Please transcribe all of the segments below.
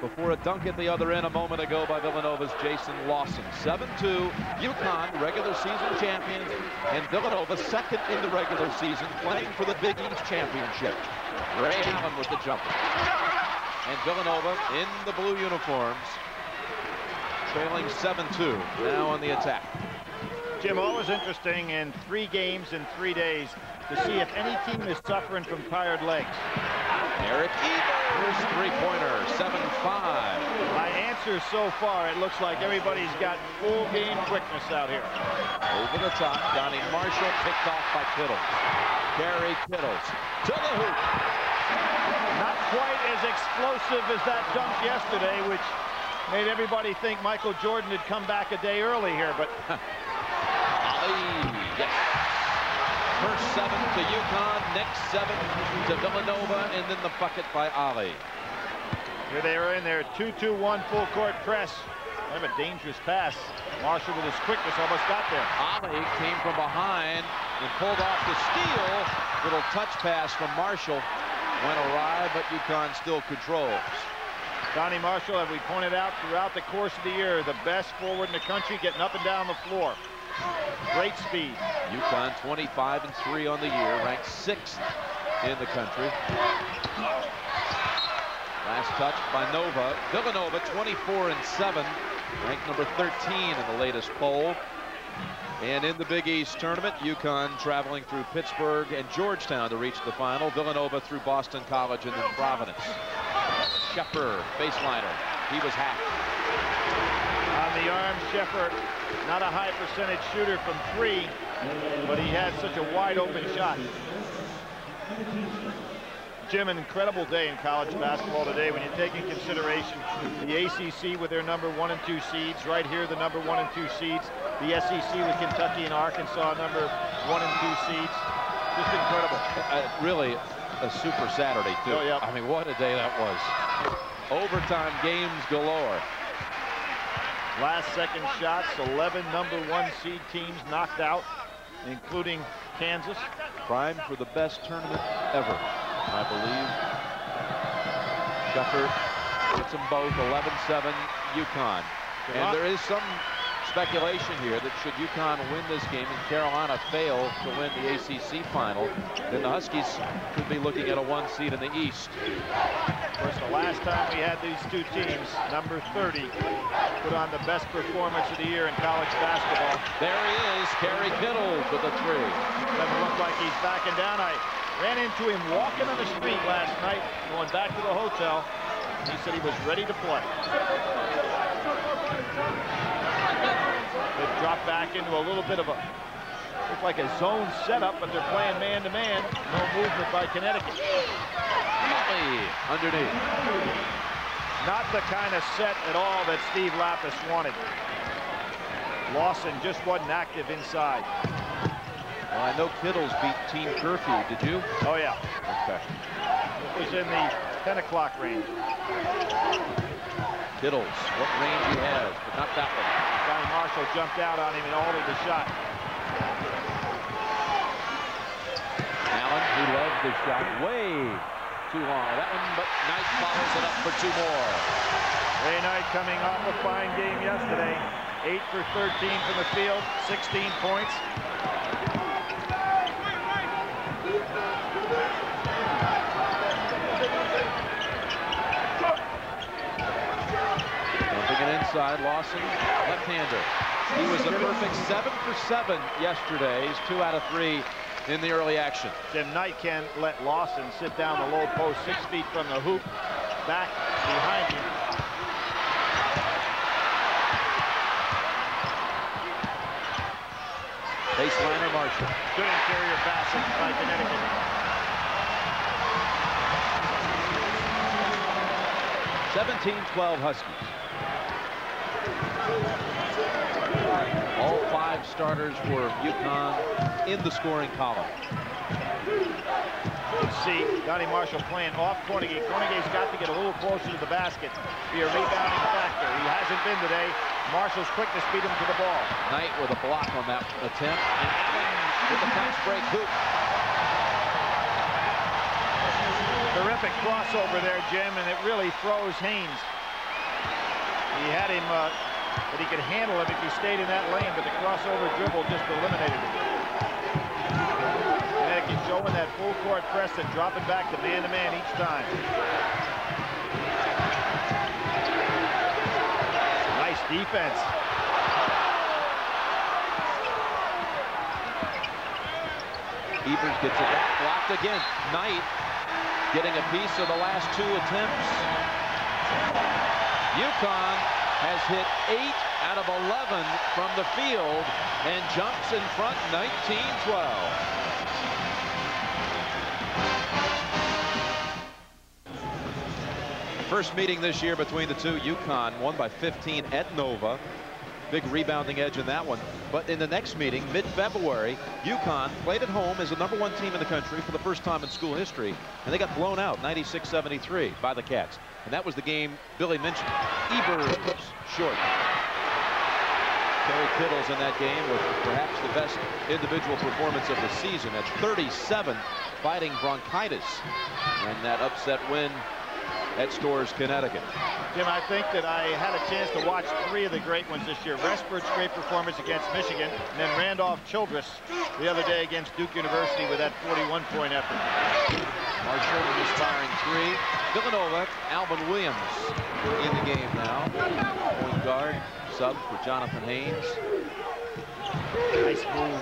before a dunk at the other end a moment ago by Villanova's Jason Lawson. 7-2, UConn, regular season champions, and Villanova second in the regular season, playing for the Big East championship. Ray Allen with the jumper. And Villanova in the blue uniforms, trailing 7-2, now on the attack. Jim, always interesting in 3 games in 3 days to see if any team is suffering from tired legs. Eric Eber's three-pointer, 7-5. My answer so far, it looks like everybody's got full game quickness out here. Over the top, Donnie Marshall picked off by Kittles. Gary Kittles to the hoop. Not quite as explosive as that dunk yesterday, which made everybody think Michael Jordan had come back a day early here, but yes. First 7 to UConn, next 7 to Villanova, and then the bucket by Ali. Here they are in their 2-2-1 full court press. Kind of a dangerous pass. Marshall with his quickness almost got there. Ali came from behind and pulled off the steal. Little touch pass from Marshall. Went awry, but UConn still controls. Donnie Marshall, as we pointed out throughout the course of the year, the best forward in the country, getting up and down the floor. Great speed. UConn 25-3 on the year, ranked 6th in the country. Last touch by Nova. Villanova 24-7, ranked number 13 in the latest poll. And in the Big East tournament, UConn traveling through Pittsburgh and Georgetown to reach the final. Villanova through Boston College and then Providence. Sheffer, baseliner. He was hacked. On the arm, Sheffer, not a high percentage shooter from 3, but he had such a wide open shot. Jim, an incredible day in college basketball today when you take in consideration the ACC with their number 1 and 2 seeds. Right here, the number 1 and 2 seeds. The SEC with Kentucky and Arkansas, number 1 and 2 seeds. Just incredible. Really a super Saturday, too. Oh, yeah. I mean, what a day that was. Overtime games galore. Last second shots, 11 number 1 seed teams knocked out, including Kansas. Primed for the best tournament ever, I believe. Sheffer hits them both, 11-7 UConn. And there is some speculation here that should UConn win this game and Carolina fail to win the ACC final, then the Huskies could be looking at a 1 seed in the East. Of course, the last time we had these 2 teams, number 30 put on the best performance of the year in college basketball. There he is, Kerry Kittles with a 3. Doesn't look like he's backing down. I ran into him walking on the street last night, going back to the hotel. He said he was ready to play. They've dropped back into a little bit of a, looks like a zone setup, but they're playing man-to-man. No movement by Connecticut. Underneath. Not the kind of set at all that Steve Lapis wanted. Lawson just wasn't active inside. Well, I know Kittles beat Team Curfew. Did you? Oh, yeah. Okay. It was in the 10 o'clock range. Kittles, what range he has, but not that one. Donnie Marshall jumped out on him and altered the shot. Allen, he loved the shot way too long. That one, but Knight follows it up for 2 more. Ray Knight coming off a fine game yesterday. 8 for 13 from the field, 16 points. Inside, Lawson, left-hander. He was a perfect 7 for 7 yesterday. He's 2 out of 3 in the early action. Jim, Knight can't let Lawson sit down the low post 6 feet from the hoop, back behind him. Baseliner Marshall. Good interior passing by Connecticut. (17-12) Huskies. All 5 starters for UConn in the scoring column. You see Donnie Marshall playing off Cornegay. Cornegay's got to get a little closer to the basket, be a rebounding factor. He hasn't been today. Marshall's quickness beat him to the ball. Knight with a block on that attempt, and Allen with the fast break hoop. Terrific crossover there, Jim, and it really throws Haynes. He had him, but he could handle him if he stayed in that lane, but the crossover dribble just eliminated him. Connecticut showing that full court press and dropping back to man each time. Nice defense. Evers gets it back, blocked again. Knight getting a piece of the last 2 attempts. UConn has hit 8 out of 11 from the field and jumps in front 19-12. First meeting this year between the two. UConn won by 15 at Nova. Big rebounding edge in that one. But in the next meeting, mid-February, UConn played at home as the #1 team in the country for the first time in school history, and they got blown out 96-73 by the Cats. And that was the game Billy mentioned. Evers short. Terry Kittles in that game with perhaps the best individual performance of the season at 37, fighting bronchitis, and that upset win at Storrs, Connecticut. Jim, I think that I had a chance to watch 3 of the great ones this year. Respert's great performance against Michigan, and then Randolph Childress the other day against Duke University with that 41-point effort. Marshall is firing 3. Villanova, Alvin Williams in the game now. Point guard, sub for Jonathan Haynes. Nice move.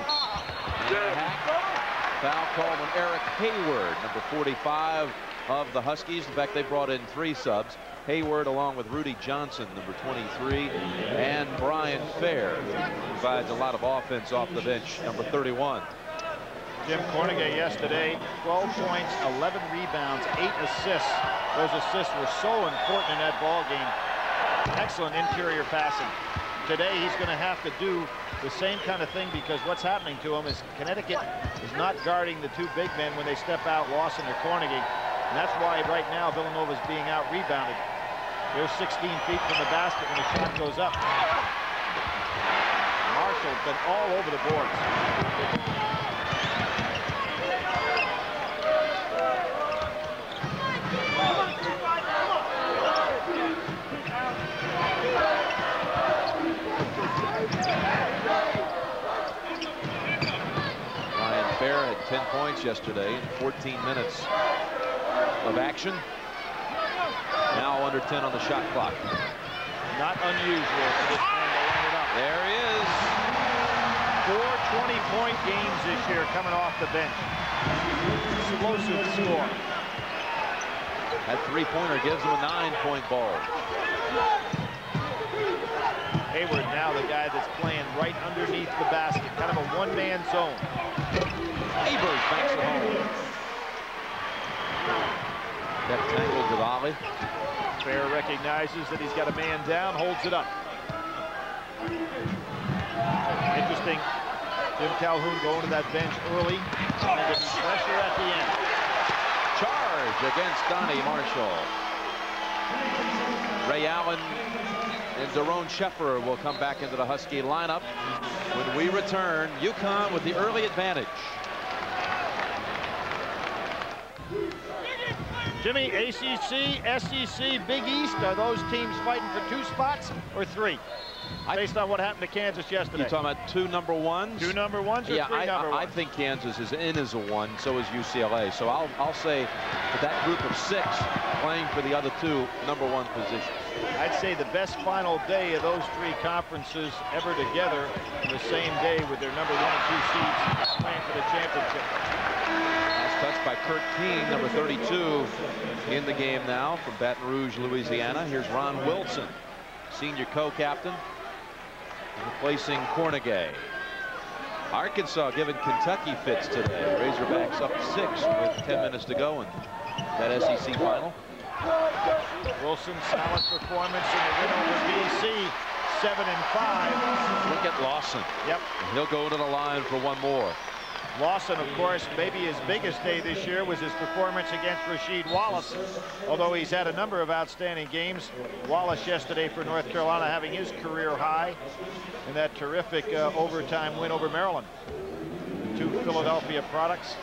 Foul called on Eric Hayward, number 45 of the Huskies. In fact, they brought in 3 subs. Hayward along with Rudy Johnson, number 23, and Brian Fair, who provides a lot of offense off the bench, number 31. Jim Cornegay yesterday, 12 points, 11 rebounds, 8 assists. Those assists were so important in that ball game. Excellent interior passing. Today he's going to have to do the same kind of thing, because what's happening to him is Connecticut is not guarding the 2 big men when they step out, Lawson or Cornegay. And that's why right now Villanova is being out-rebounded. They're 16 feet from the basket when the shot goes up. Marshall's been all over the boards. Brian Fair had 10 points yesterday in 14 minutes of action. Now under 10 on the shot clock. Not unusual for this man to line it up. There he is. 4 20-point games this year coming off the bench. Explosive score. That 3-pointer gives him a 9-point ball. Hayward now the guy that's playing right underneath the basket. Kind of a one-man zone. Evers backs it home. That tangled to volley. Fair recognizes that he's got a man down, holds it up. Interesting. Jim Calhoun going to that bench early. And there's pressure at the end. Charge against Donnie Marshall. Ray Allen and Daron Sheffer will come back into the Husky lineup when we return. UConn with the early advantage. Jimmy, ACC, SEC, Big East, are those teams fighting for 2 spots or 3? Based on what happened to Kansas yesterday. You're talking about 2 number 1s? 2 number 1s or 3 number 1s? I think Kansas is in as a 1, so is UCLA. So I'll say that group of 6 playing for the other 2 number 1 positions. I'd say the best final day of those 3 conferences ever together on the same day with their number 1 and 2 seeds playing for the championship. Touched by Kurt King, number 32, in the game now from Baton Rouge, Louisiana. Here's Ron Wilson, senior co-captain, replacing Cornegay. Arkansas giving Kentucky fits today. Razorbacks up 6 with 10 minutes to go in that SEC final. Wilson's solid performance in the win over BC, 7-5. Look at Lawson. Yep. He'll go to the line for 1 more. Lawson, of course, maybe his biggest day this year was his performance against Rasheed Wallace. Although he's had a number of outstanding games. Wallace yesterday for North Carolina having his career high in that terrific overtime win over Maryland. 2 Philadelphia products.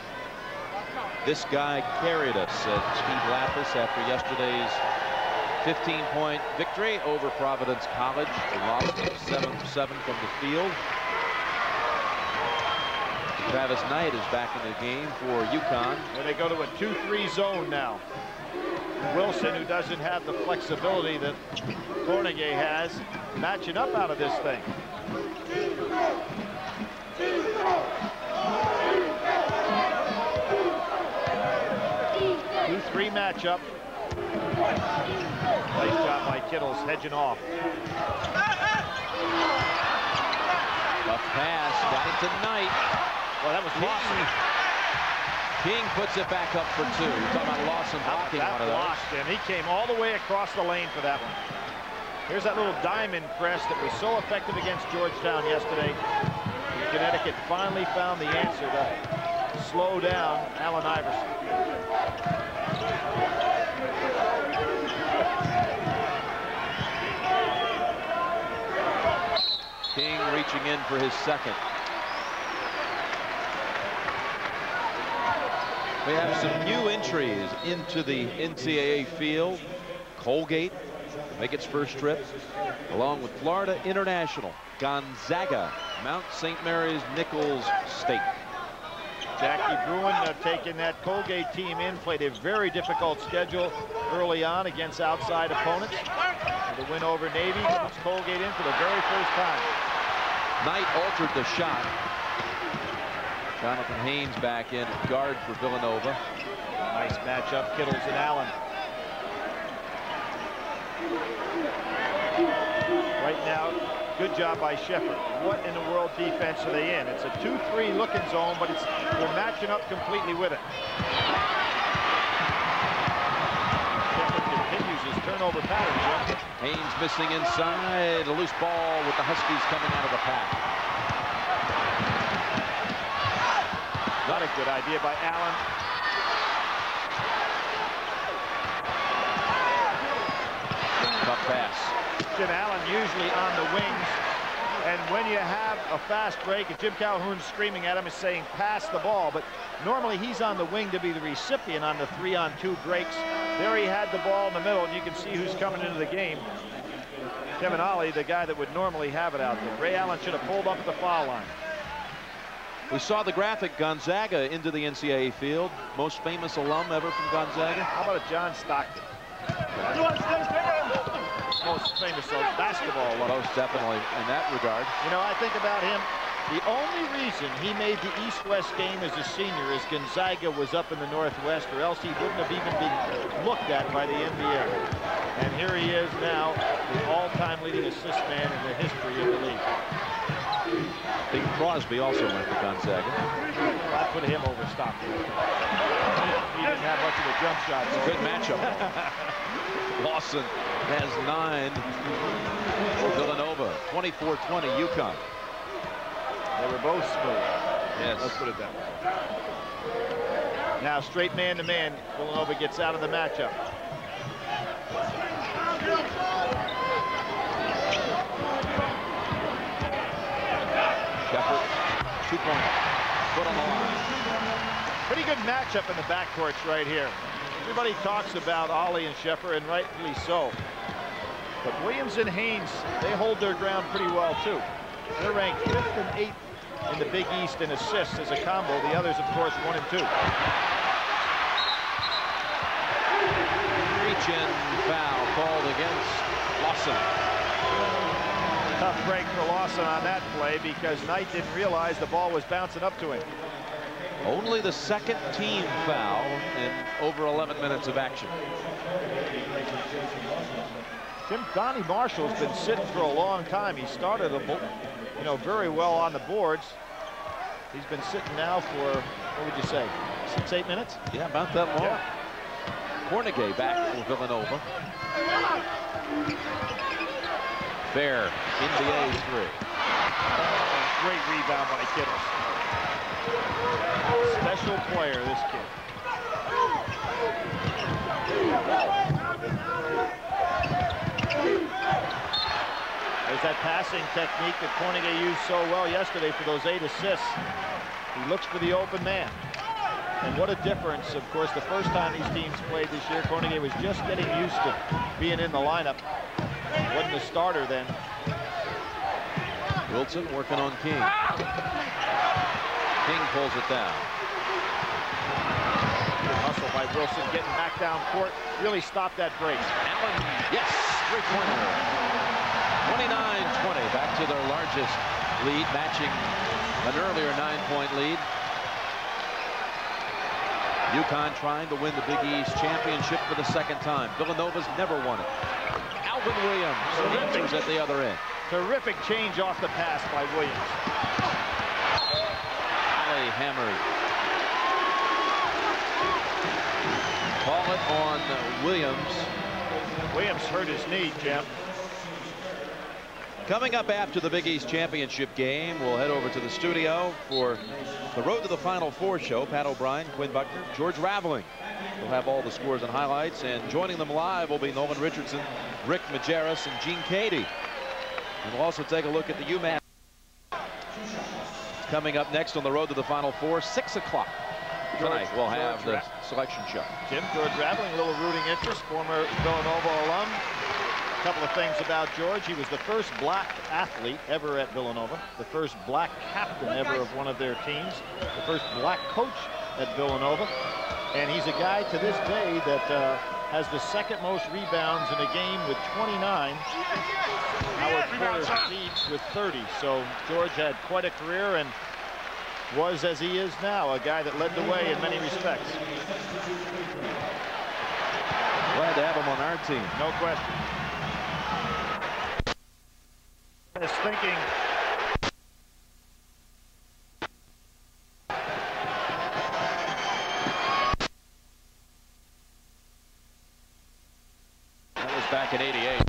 This guy carried us, said Steve Lapis after yesterday's 15-point victory over Providence College. They lost 7-7 from the field. Travis Knight is back in the game for UConn. And they go to a 2-3 zone now. Wilson, who doesn't have the flexibility that Cornegay has, matching up out of this thing. 2-3 matchup. Nice job by Kittles hedging off. Tough pass, got it to Knight. Well, that was Lawson. King puts it back up for 2. You're talking about Lawson blocking one of those. And he came all the way across the lane for that one. Here's that little diamond press that was so effective against Georgetown yesterday. Connecticut finally found the answer to slow down Allen Iverson. King reaching in for his second. We have some new entries into the NCAA field. Colgate to make its first trip, along with Florida International, Gonzaga, Mount St. Mary's Nichols State. Jackie Bruin taking that Colgate team in, played a very difficult schedule early on against outside opponents. The win over Navy puts Colgate in for the very first time. Knight altered the shot. Jonathan Haynes back in at guard for Villanova. Nice matchup, Kittles and Allen. Right now, good job by Shepard. What in the world defense are they in? It's a 2-3 looking zone, but they're matching up completely with it. Shepard continues his turnover pattern. Haynes missing inside. A loose ball with the Huskies coming out of the pack. Not a good idea by Allen. Tough pass. Jim Allen usually on the wings, and when you have a fast break, and Jim Calhoun's screaming at him, is saying pass the ball, but normally he's on the wing to be the recipient on the 3-on-2 breaks. There he had the ball in the middle, and you can see who's coming into the game. Kevin Ollie, the guy that would normally have it out there. Ray Allen should have pulled up at the foul line. We saw the graphic, Gonzaga into the NCAA field. Most famous alum ever from Gonzaga. How about a John Stockton? Most famous basketball alum. Most definitely in that regard. You know, I think about him. The only reason he made the East-West game as a senior is Gonzaga was up in the Northwest, or else he wouldn't have even been looked at by the NBA. And here he is now, the all-time leading assist man in the history of the league. Bing Crosby also went to Gonzaga. I put him over Stockton. He didn't have much of a jump shot. Good matchup. Lawson has 9 for Villanova. 24-20 UConn. They were both smooth. Yes. Let's put it that way. Now straight man-to-man. Villanova gets out of the matchup. Shepard, 2-point. Foot on the line. Pretty good matchup in the backcourts right here. Everybody talks about Ollie and Shepard, and rightfully so. But Williams and Haynes, they hold their ground pretty well too. They're ranked 5th and 8th in the Big East in assists as a combo. The others, of course, 1 and 2. Reach-in foul called against Lawson. Tough break for Lawson on that play because Knight didn't realize the ball was bouncing up to him. Only the second team foul in over 11 minutes of action. Donnie Marshall's been sitting for a long time. He started, very well on the boards. He's been sitting now for, what would you say, 6-8 minutes? Yeah, about that long. Yeah. Cornegay back for Villanova. Fair, NBA's 3. Great rebound by Kittles. Special player, this kid. There's that passing technique that Cornegay used so well yesterday for those 8 assists. He looks for the open man. And what a difference, of course, the first time these teams played this year, Cornegay was just getting used to being in the lineup. Wasn't a starter then. Wilson working on King. King pulls it down. Good hustle by Wilson, getting back down court. Really stopped that break. Allen, yes, three-pointer. 29-20, back to their largest lead, matching an earlier 9-point lead. UConn trying to win the Big East championship for the second time. Villanova's never won it. Alvin Williams answers at the other end. Terrific change off the pass by Williams. Alley hammered. Call it on Williams. Williams hurt his knee, Jim. Coming up after the Big East championship game, we'll head over to the studio for the Road to the Final Four show. Pat O'Brien, Quinn Buckner, George Raveling. We'll have all the scores and highlights, and joining them live will be Nolan Richardson, Rick Majerus, and Gene Cady. And we'll also take a look at the UMass. Coming up next on the Road to the Final Four, 6 o'clock tonight. We'll have the selection show. Jim, George Raveling, a little rooting interest, former Villanova alum. A couple of things about George. He was the first black athlete ever at Villanova, the first black captain ever of one of their teams, the first black coach at Villanova, and he's a guy to this day that has the second most rebounds in a game with 29. Howard Porter leads with 30. So George had quite a career and was, as he is now, a guy that led the way in many respects. Glad to have him on our team. No question. Is thinking. That was back in '88.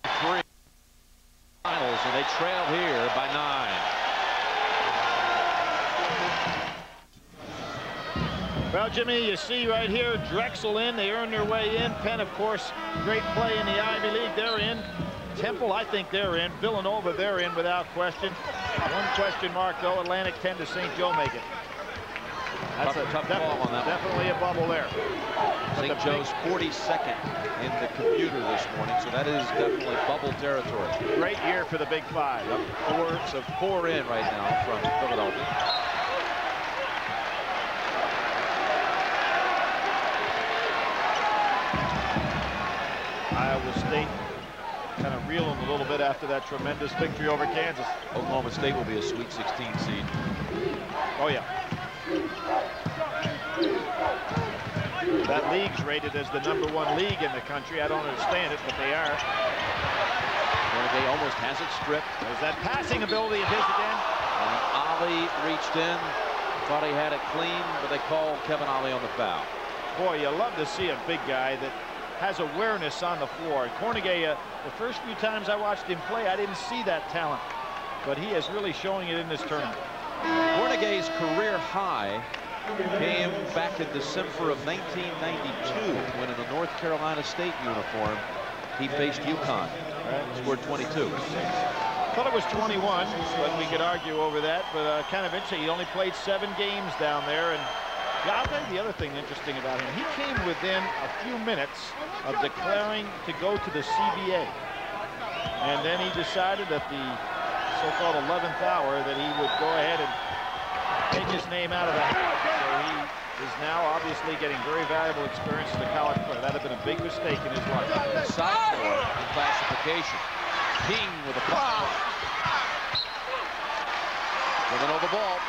3 finals, and they trail here by 9. Well, Jimmy, you see right here, Drexel in. They earn their way in. Penn, of course, great play in the Ivy League. They're in. Temple, I think they're in. Villanova, they're in without question. One question mark, though. Atlantic 10 to St. Joe make it. That's a tough call on that. Definitely a bubble there. St. Joe's 42nd in the computer this morning, so that is definitely bubble territory. Great year for the Big Five. Yep. 4 in right now from Philadelphia. Iowa State kind of reeling a little bit after that tremendous victory over Kansas. Oklahoma State will be a Sweet 16 seed. Oh, yeah. That league's rated as the #1 league in the country. I don't understand it, but they are. They almost has it stripped. There's that passing ability of his again. And Ollie reached in, thought he had it clean, but they called Kevin Ollie on the foul. Boy, you love to see a big guy that has awareness on the floor. Cornegay, the first few times I watched him play, I didn't see that talent, but he is really showing it in this tournament. Cornegay's career high came back in December of 1992 when in a North Carolina State uniform he faced UConn. Scored 22. Thought it was 21, but we could argue over that. But kind of interesting. He only played 7 games down there, and yeah, I'll tell you the other thing interesting about him. He came within a few minutes of declaring to go to the CBA. And then he decided at the so-called 11th hour that he would go ahead and take his name out of the hat. So he is now obviously getting very valuable experience as a college player. That had been a big mistake in his life. Sophomore in classification. King with a foul. Villanova ball.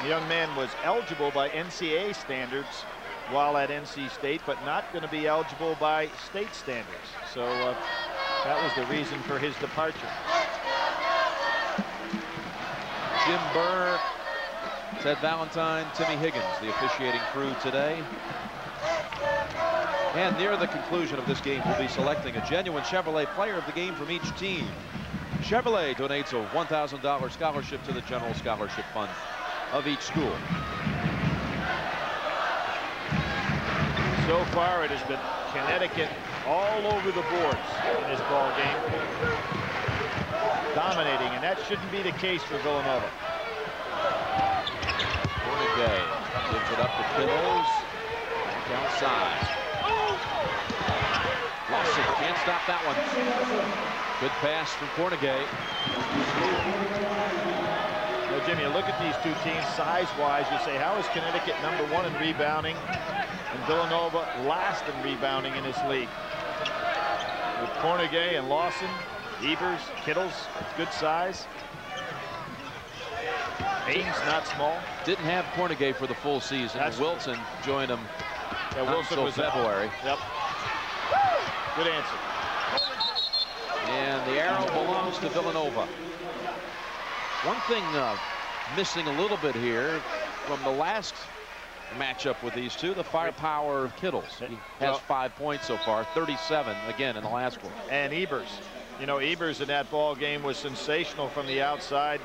The young man was eligible by NCAA standards while at NC State, but not going to be eligible by state standards. So that was the reason for his departure. Jim Burr, Ted Valentine, Timmy Higgins, the officiating crew today. And near the conclusion of this game, we'll be selecting a genuine Chevrolet player of the game from each team. Chevrolet donates a $1,000 scholarship to the General Scholarship Fund of each school. So far, it has been Connecticut all over the boards in this ball game, dominating, and that shouldn't be the case for Villanova. Gives it up to Kittles. Back outside. Lawson can't stop that one. Good pass from Cornegay. Well, Jimmy, you look at these two teams size-wise. You say, how is Connecticut #1 in rebounding and Villanova last in rebounding in this league? With Cornegay and Lawson, Evers, Kittles, good size. Aiden's not small. Didn't have Cornegay for the full season. Wilson joined him. Yeah, Wilson was February. Yep. Good answer. And the arrow belongs to Villanova. One thing missing a little bit here from the last matchup with these two, the firepower of Kittles. He has 5 points so far, 37 again in the last one. And Evers. You know, Evers in that ball game was sensational from the outside.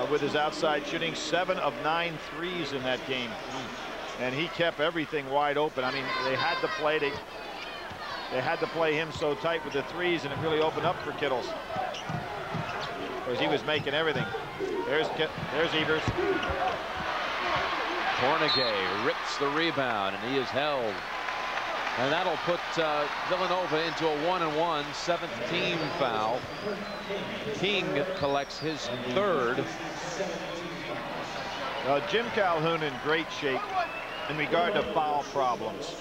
With his outside shooting, 7 of 9 threes in that game. And he kept everything wide open. I mean, they had to play him so tight with the threes, and it really opened up for Kittles. Because he was making everything. There's Evers. Cornegay rips the rebound, and he is held. And that'll put Villanova into a 1-and-1, 7th team foul. King collects his 3rd. Jim Calhoun in great shape in regard to foul problems.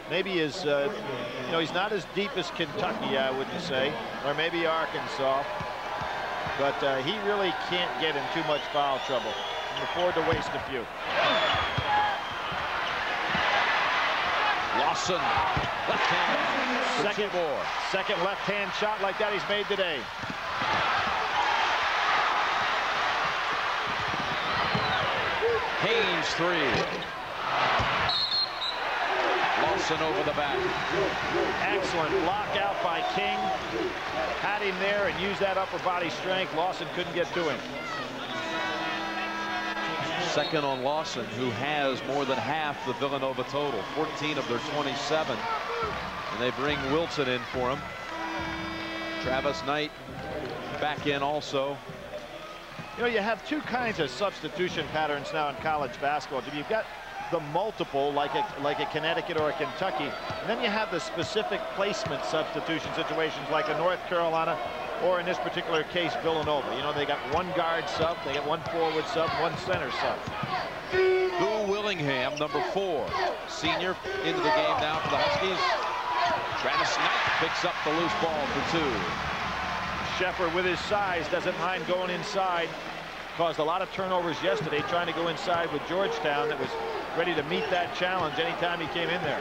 Maybe he's not as deep as Kentucky, I wouldn't say, or maybe Arkansas, but he really can't get in too much foul trouble. He can afford to waste a few. Lawson, left hand, second left-hand shot like that he's made today. Haynes 3. Lawson over the back. Excellent lockout by King. Had him there and used that upper body strength. Lawson couldn't get to him. Second on Lawson, who has more than half the Villanova total, 14 of their 27. And they bring Wilson in for him. Travis Knight back in also. You know, you have two kinds of substitution patterns now in college basketball. You've got the multiple, like a Connecticut or a Kentucky, and then you have the specific placement substitution situations like a North Carolina, or in this particular case, Villanova. You know, they got 1 guard sub, they got 1 forward sub, 1 center sub. Boo Willingham, number 4, senior, into the game now for the Huskies. Travis Knight picks up the loose ball for 2. Sheffer, with his size, doesn't mind going inside. Caused a lot of turnovers yesterday trying to go inside with Georgetown, that was ready to meet that challenge anytime he came in there.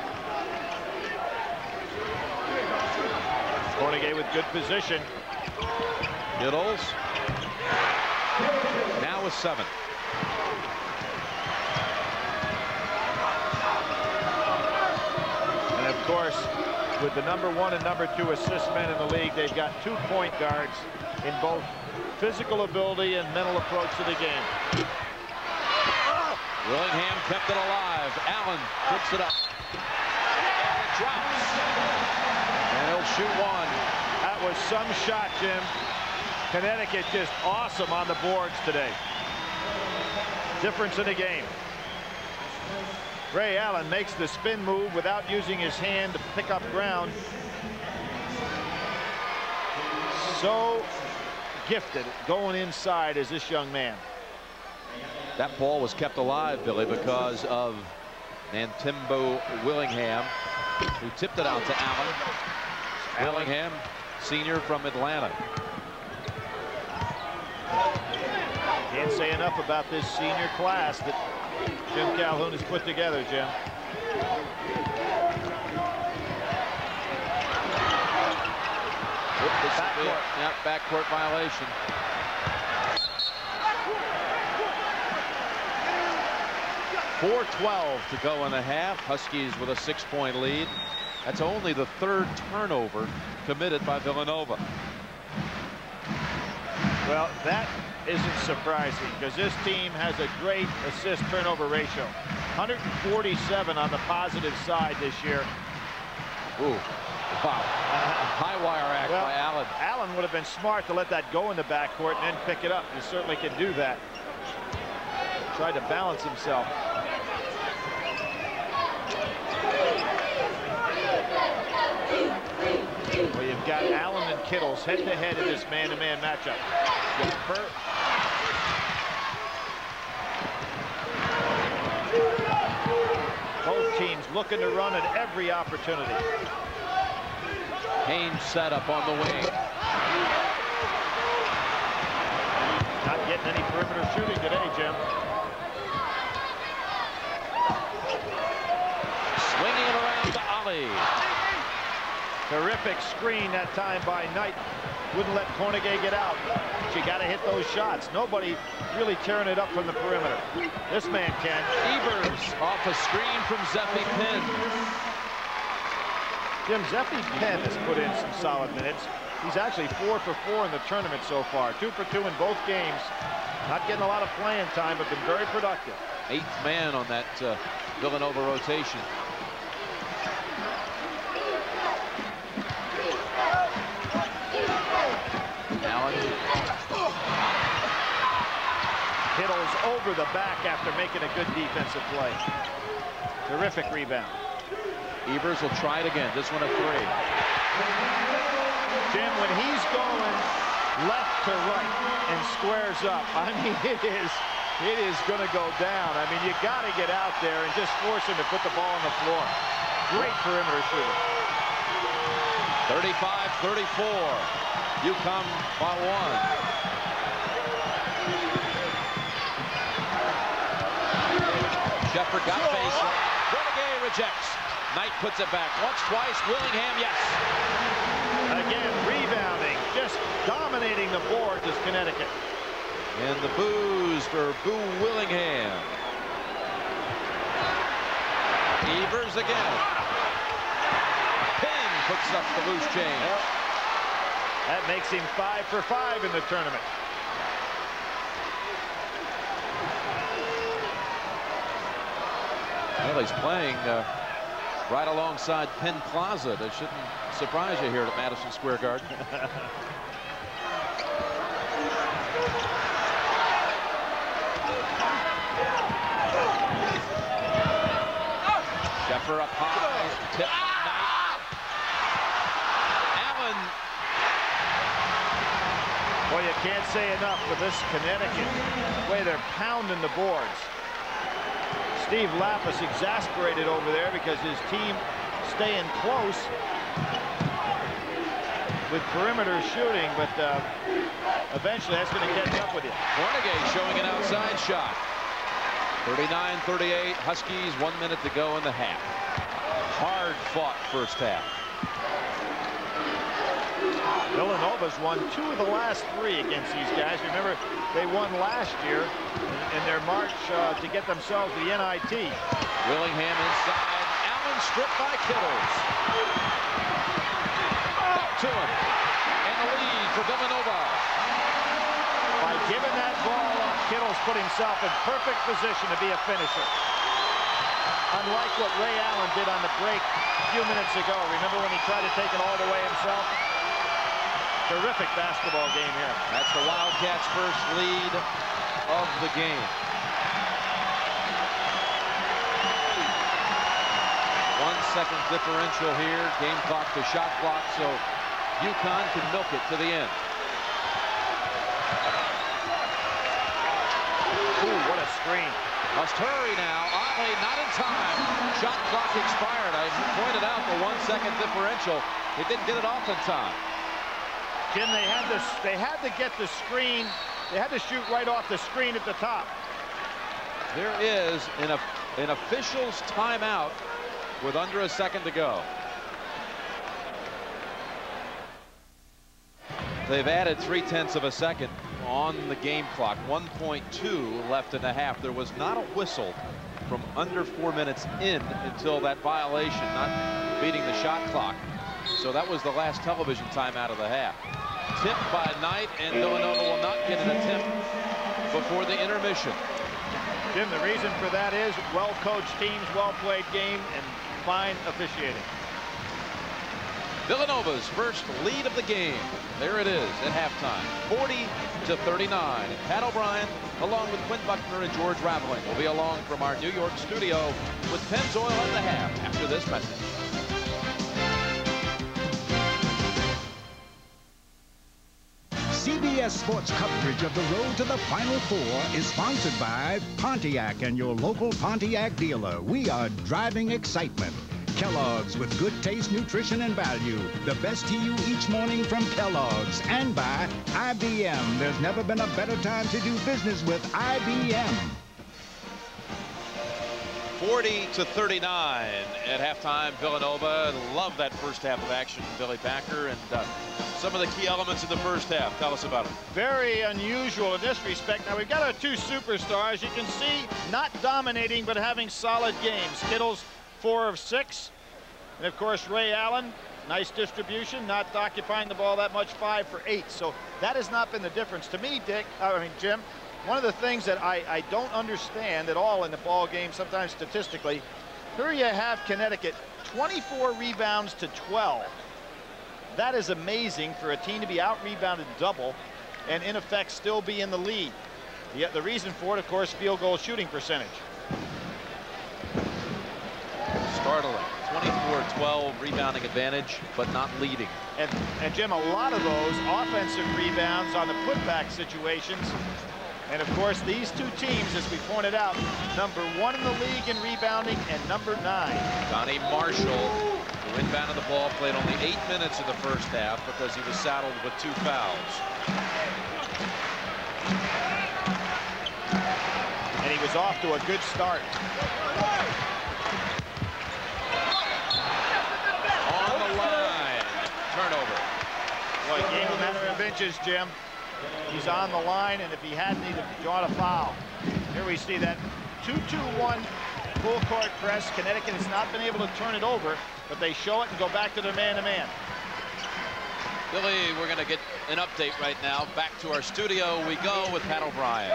Cornegay with good position. Kittles. Now with 7. And of course, with the #1 and #2 assist men in the league, they've got 2 point guards in both physical ability and mental approach to the game. Willingham kept it alive. Allen puts it up. And it drops. And he'll shoot 1. That was some shot, Jim. Connecticut just awesome on the boards today. Difference in the game. Ray Allen makes the spin move without using his hand to pick up ground. So gifted going inside as this young man. That ball was kept alive, Billy, because of Nantimbo Willingham, who tipped it out to Allen. Willingham, senior from Atlanta. Can't say enough about this senior class that Jim Calhoun has put together, Jim. Backcourt violation. .412 to go in the half. Huskies with a 6-point lead. That's only the 3rd turnover committed by Villanova. Well, that isn't surprising because this team has a great assist turnover ratio. 147 on the positive side this year. Ooh, wow. High wire act by Allen. Allen would have been smart to let that go in the backcourt and then pick it up. He certainly can do that. Tried to balance himself. Kittles head-to-head in this man-to-man matchup. Jumper. Both teams looking to run at every opportunity. Haynes set up on the wing. Not getting any perimeter shooting today, Jim. Swinging it around to Ali. Terrific screen that time by Knight. Wouldn't let Cornegay get out. But you got to hit those shots. Nobody really tearing it up from the perimeter. This man can. Evers off a screen from Zeffie Penn. Jim, Zeffie Penn has put in some solid minutes. He's actually 4 for 4 in the tournament so far. 2 for 2 in both games. Not getting a lot of playing time, but been very productive. 8th man on that Villanova rotation. Allen. Kittles over the back after making a good defensive play. Terrific rebound. Evers will try it again. This one a 3. Jim, when he's going left to right and squares up, I mean, it is going to go down. I mean, you got to get out there and just force him to put the ball on the floor. Great perimeter shooter. 35-34. UConn by 1. Shepard got baseline. Cornegay rejects. Knight puts it back once, twice. Willingham, yes. Again, rebounding, just dominating the boards is Connecticut. And the boos for Boo Willingham. Evers again. Penn puts up the loose change. Yep. That makes him 5 for 5 in the tournament. Well, he's playing right alongside Penn Plaza. That shouldn't surprise you here at Madison Square Garden. Sheffer up high. Tip Knight. Allen. Well, you can't say enough for this Connecticut. The way they're pounding the boards. Steve Lapis exasperated over there because his team staying close with perimeter shooting, but eventually that's going to catch up with you. Cornegay showing an outside shot. 39-38. Huskies, 1 minute to go in the half. Hard fought first half. Villanova's won 2 of the last 3 against these guys. Remember, they won last year in their march to get themselves the NIT. Willingham inside. Allen stripped by Kittles. Back to him. And the lead for Villanova. By giving that ball up, Kittles put himself in perfect position to be a finisher. Unlike what Ray Allen did on the break a few minutes ago. Remember when he tried to take it all the way himself? Terrific basketball game here. That's the Wildcats' first lead of the game. 1 second differential here. Game clock to shot clock, so UConn can milk it to the end. Ooh, what a screen. Must hurry now. Otley not in time. Shot clock expired. I pointed out the 1 second differential. They didn't get it off in time. Jim, they had to get the screen. They had to shoot right off the screen at the top. There is an official's timeout with under a second to go. They've added 3/10 of a second on the game clock. 1.2 left in the half. There was not a whistle from under 4 minutes in until that violation, not beating the shot clock. So that was the last television timeout of the half. Tipped by Knight, and Villanova will not get an attempt before the intermission. Jim, the reason for that is well-coached teams, well-played game, and fine officiating. Villanova's first lead of the game. There it is at halftime, 40-39. And Pat O'Brien, along with Quinn Buckner and George Raveling, will be along from our New York studio with Pennzoil at the half after this message. CBS Sports coverage of the road to the Final Four is sponsored by Pontiac and your local Pontiac dealer. We are driving excitement. Kellogg's with good taste, nutrition, and value. The best to you each morning from Kellogg's. And by IBM. There's never been a better time to do business with IBM. 40-39 at halftime. Villanova. Love that first half of action, Billy Packer, and some of the key elements in the first half. Tell us about it. Very unusual in this respect. Now, we've got our two superstars. You can see not dominating, but having solid games. Kittle's 4 of 6. And, of course, Ray Allen, nice distribution, not occupying the ball that much, 5 for 8. So that has not been the difference. To me, Jim, one of the things that I don't understand at all in the ball game, sometimes statistically, here you have Connecticut, 24 rebounds to 12. That is amazing for a team to be out-rebounded double and, in effect, still be in the lead. Yet the reason for it, of course, field goal shooting percentage. Startling. 24-12 rebounding advantage, but not leading. And Jim, a lot of those offensive rebounds on the putback situations. And of course, these two teams, as we pointed out, number 1 in the league in rebounding and number 9. Donnie Marshall, who inbounded the ball, played only 8 minutes in the first half because he was saddled with 2 fouls. And he was off to a good start. On the line. Turnover. Boy, game of matter of inches, Jim. He's on the line, and if he hadn't, he'd have drawn a foul. Here we see that 2-2-1 full court press. Connecticut has not been able to turn it over, but they show it and go back to their man-to-man. Billy, we're going to get an update right now. Back to our studio we go with Pat O'Brien.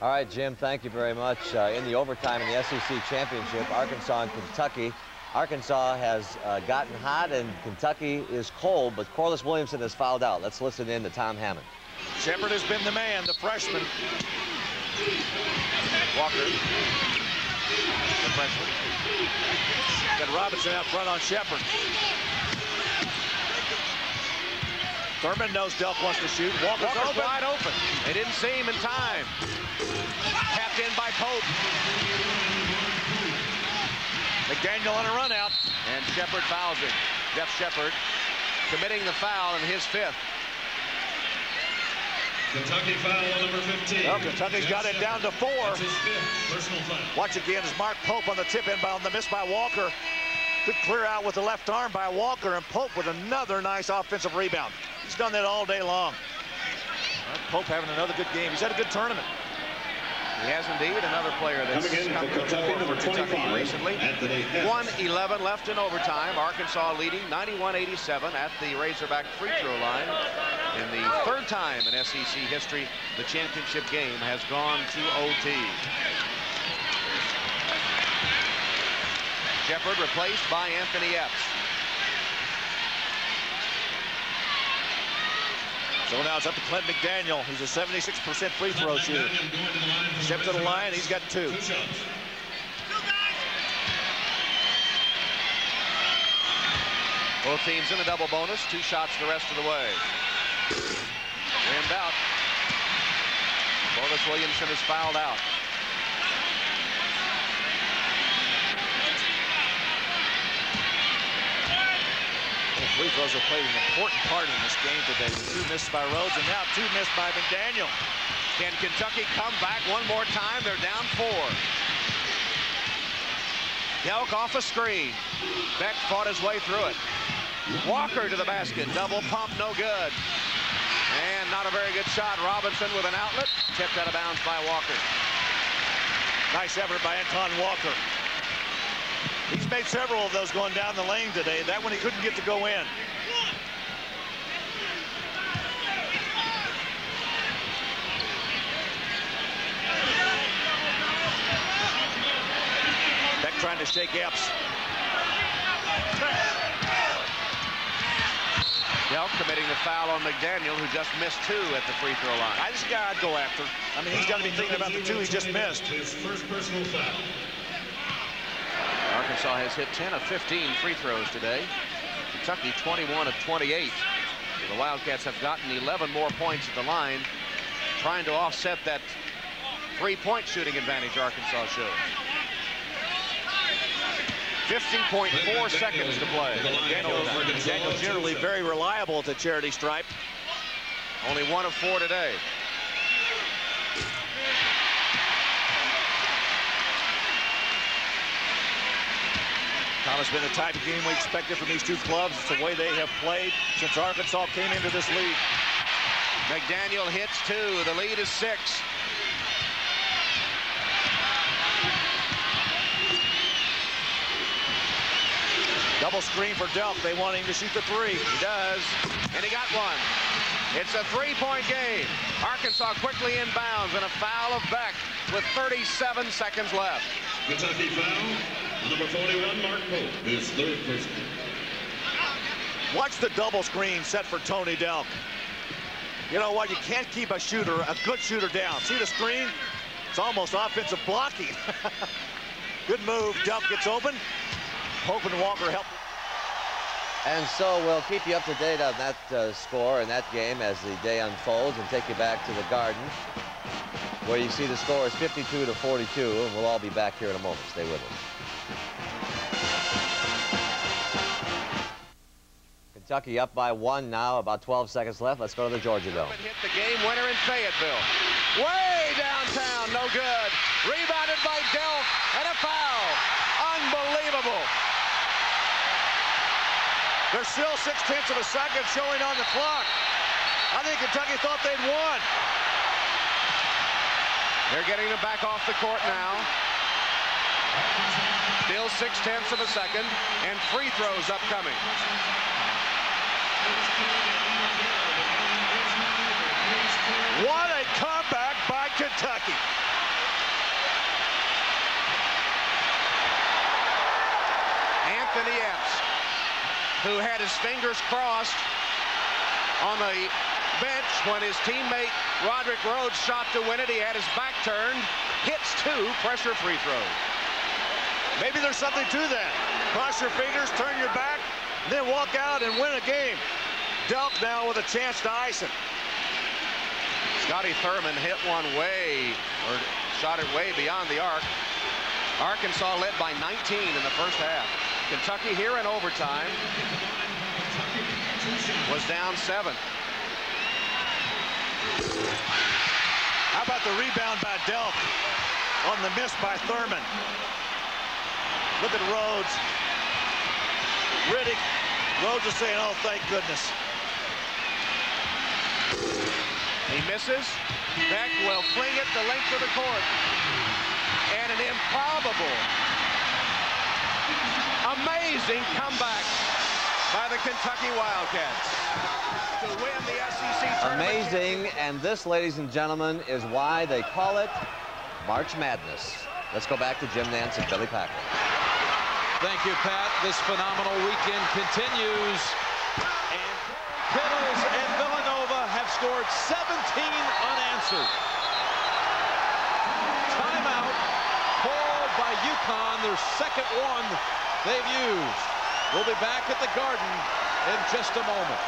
All right, Jim, thank you very much. In the overtime in the SEC Championship, Arkansas and Kentucky. Arkansas has gotten hot, and Kentucky is cold, but Corliss Williamson has fouled out. Let's listen in to Tom Hammond. Shepard has been the man, the freshman. Walker, the freshman. Got Robinson out front on Shepard. Thurman knows Delk wants to shoot. Walker's wide open. They didn't see him in time. Tapped in by Pope. McDaniel on a run out. And Shepard fouls him. Jeff Shepard committing the foul in his 5th. Kentucky foul on number 15. Well, Kentucky's got it down to 4. That's his 5th personal foul. Watch again as Mark Pope on the tip inbound. The miss by Walker. Good clear out with the left arm by Walker, and Pope with another nice offensive rebound. He's done that all day long. Well, Pope having another good game. He's had a good tournament. He has indeed. Another player that's come to the for Kentucky recently. 1:11 left in overtime. Arkansas leading 91-87 at the Razorback free throw line. In the 3rd time in SEC history, the championship game has gone to OT. Shepard replaced by Anthony Epps. So now it's up to Clint McDaniel. He's a 76% free throw shooter. Steps to the line, he's got 2. Both teams in the double bonus. 2 shots the rest of the way. Rimmed out. Corliss Williamson is fouled out. Free throws have played an important part in this game today. 2 missed by Rhodes, and now 2 missed by McDaniel. Can Kentucky come back one more time? They're down 4. Delk off a screen. Beck fought his way through it. Walker to the basket. Double pump, no good. And not a very good shot. Robinson with an outlet. Tipped out of bounds by Walker. Nice effort by Anton Walker. He's made several of those going down the lane today. That one he couldn't get to go in. Beck trying to shake Epps. Delk committing the foul on McDaniel, who just missed 2 at the free throw line. This is a guy I'd go after. I mean, he's got to be thinking about the 2 he just missed. His first personal foul. Arkansas has hit 10 of 15 free throws today. Kentucky 21 of 28. The Wildcats have gotten 11 more points at the line, trying to offset that 3-point shooting advantage Arkansas shows. 50.4 seconds to play. Daniel generally very reliable at the charity stripe. Only 1 of 4 today. Tom, has been the type of game we expected from these two clubs. It's the way they have played since Arkansas came into this league. McDaniel hits 2. The lead is 6. Double screen for Delk. They want him to shoot the 3. He does, and he got one. It's a 3-point game. Arkansas quickly inbounds, and a foul of Beck with 37 seconds left. Kentucky foul. Number 41, Mark Pope, his 3rd personal. Watch the double screen set for Tony Delk. You know what? You can't keep a good shooter down. See the screen? It's almost offensive blocking. Good move. Delk gets open. Pope and Walker help. And so we'll keep you up to date on that score and that game as the day unfolds and take you back to the Garden, where you see the score is 52-42, and we'll all be back here in a moment. Stay with us. Kentucky up by 1 now, about 12 seconds left. Let's go to the Georgia Dome. Hit the game winner in Fayetteville. Way downtown, no good. Rebounded by Delk, and a foul. Unbelievable. There's still 0.6 of a second showing on the clock. I think Kentucky thought they'd won. They're getting them back off the court now. Still 0.6 of a second, and free throws upcoming. What a comeback by Kentucky. Anthony Epps, who had his fingers crossed on the bench when his teammate Roderick Rhodes shot to win it. He had his back turned, hits 2 pressure free throws. Maybe there's something to that. Cross your fingers, turn your back, then walk out and win a game. Delk now with a chance to ice it. Scotty Thurman hit one shot it way beyond the arc. Arkansas led by 19 in the first half. Kentucky here in overtime was down 7. How about the rebound by Delk on the miss by Thurman? Look at Rhodes. Riddick. Rhodes is saying, oh, thank goodness. He misses. Beck will fling it the length of the court. And an improbable, amazing comeback by the Kentucky Wildcats to win the SEC tournament. Amazing, and this, ladies and gentlemen, is why they call it March Madness. Let's go back to Jim Nance and Billy Packer. Thank you, Pat. This phenomenal weekend continues. And Kittles and Villanova have scored 17 unanswered. Timeout called by UConn, their second one they've used. We'll be back at the Garden in just a moment.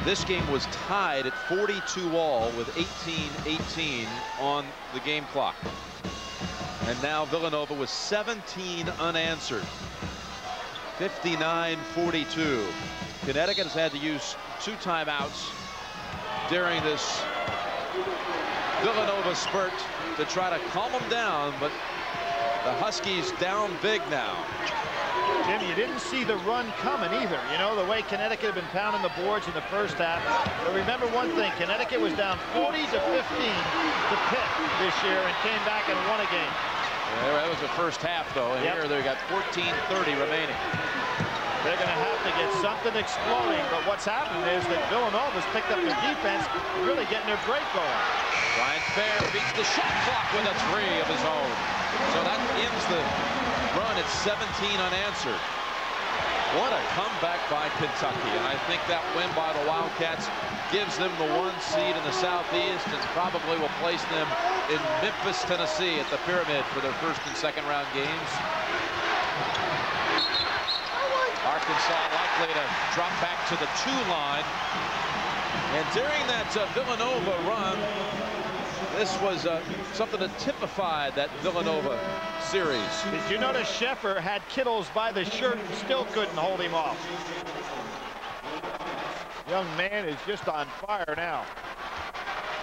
This game was tied at 42 all with 18-18 on the game clock. And now Villanova with 17 unanswered. 59-42. Connecticut has had to use 2 timeouts during this Villanova spurt to try to calm them down, but the Huskies down big now. Jim, you didn't see the run coming either. You know, the way Connecticut had been pounding the boards in the first half. But remember one thing, Connecticut was down 40-15 to Pitt this year and came back and won a game. Yeah, that was the first half, though. And here they got 14:30 remaining. They're going to have to get something exploding. But what's happened is that Villanova's picked up their defense, really getting their break going. Brian Fair beats the shot clock with a 3 of his own. So that ends the run at 17 unanswered. What a comeback by Kentucky. And I think that win by the Wildcats gives them the 1 seed in the Southeast and probably will place them in Memphis, Tennessee at the Pyramid for their first and second round games. Arkansas likely to drop back to the 2 line. And during that Villanova run, this was something that typified that Villanova series. Did you notice Sheffer had Kittles by the shirt and still couldn't hold him off? Young man is just on fire now.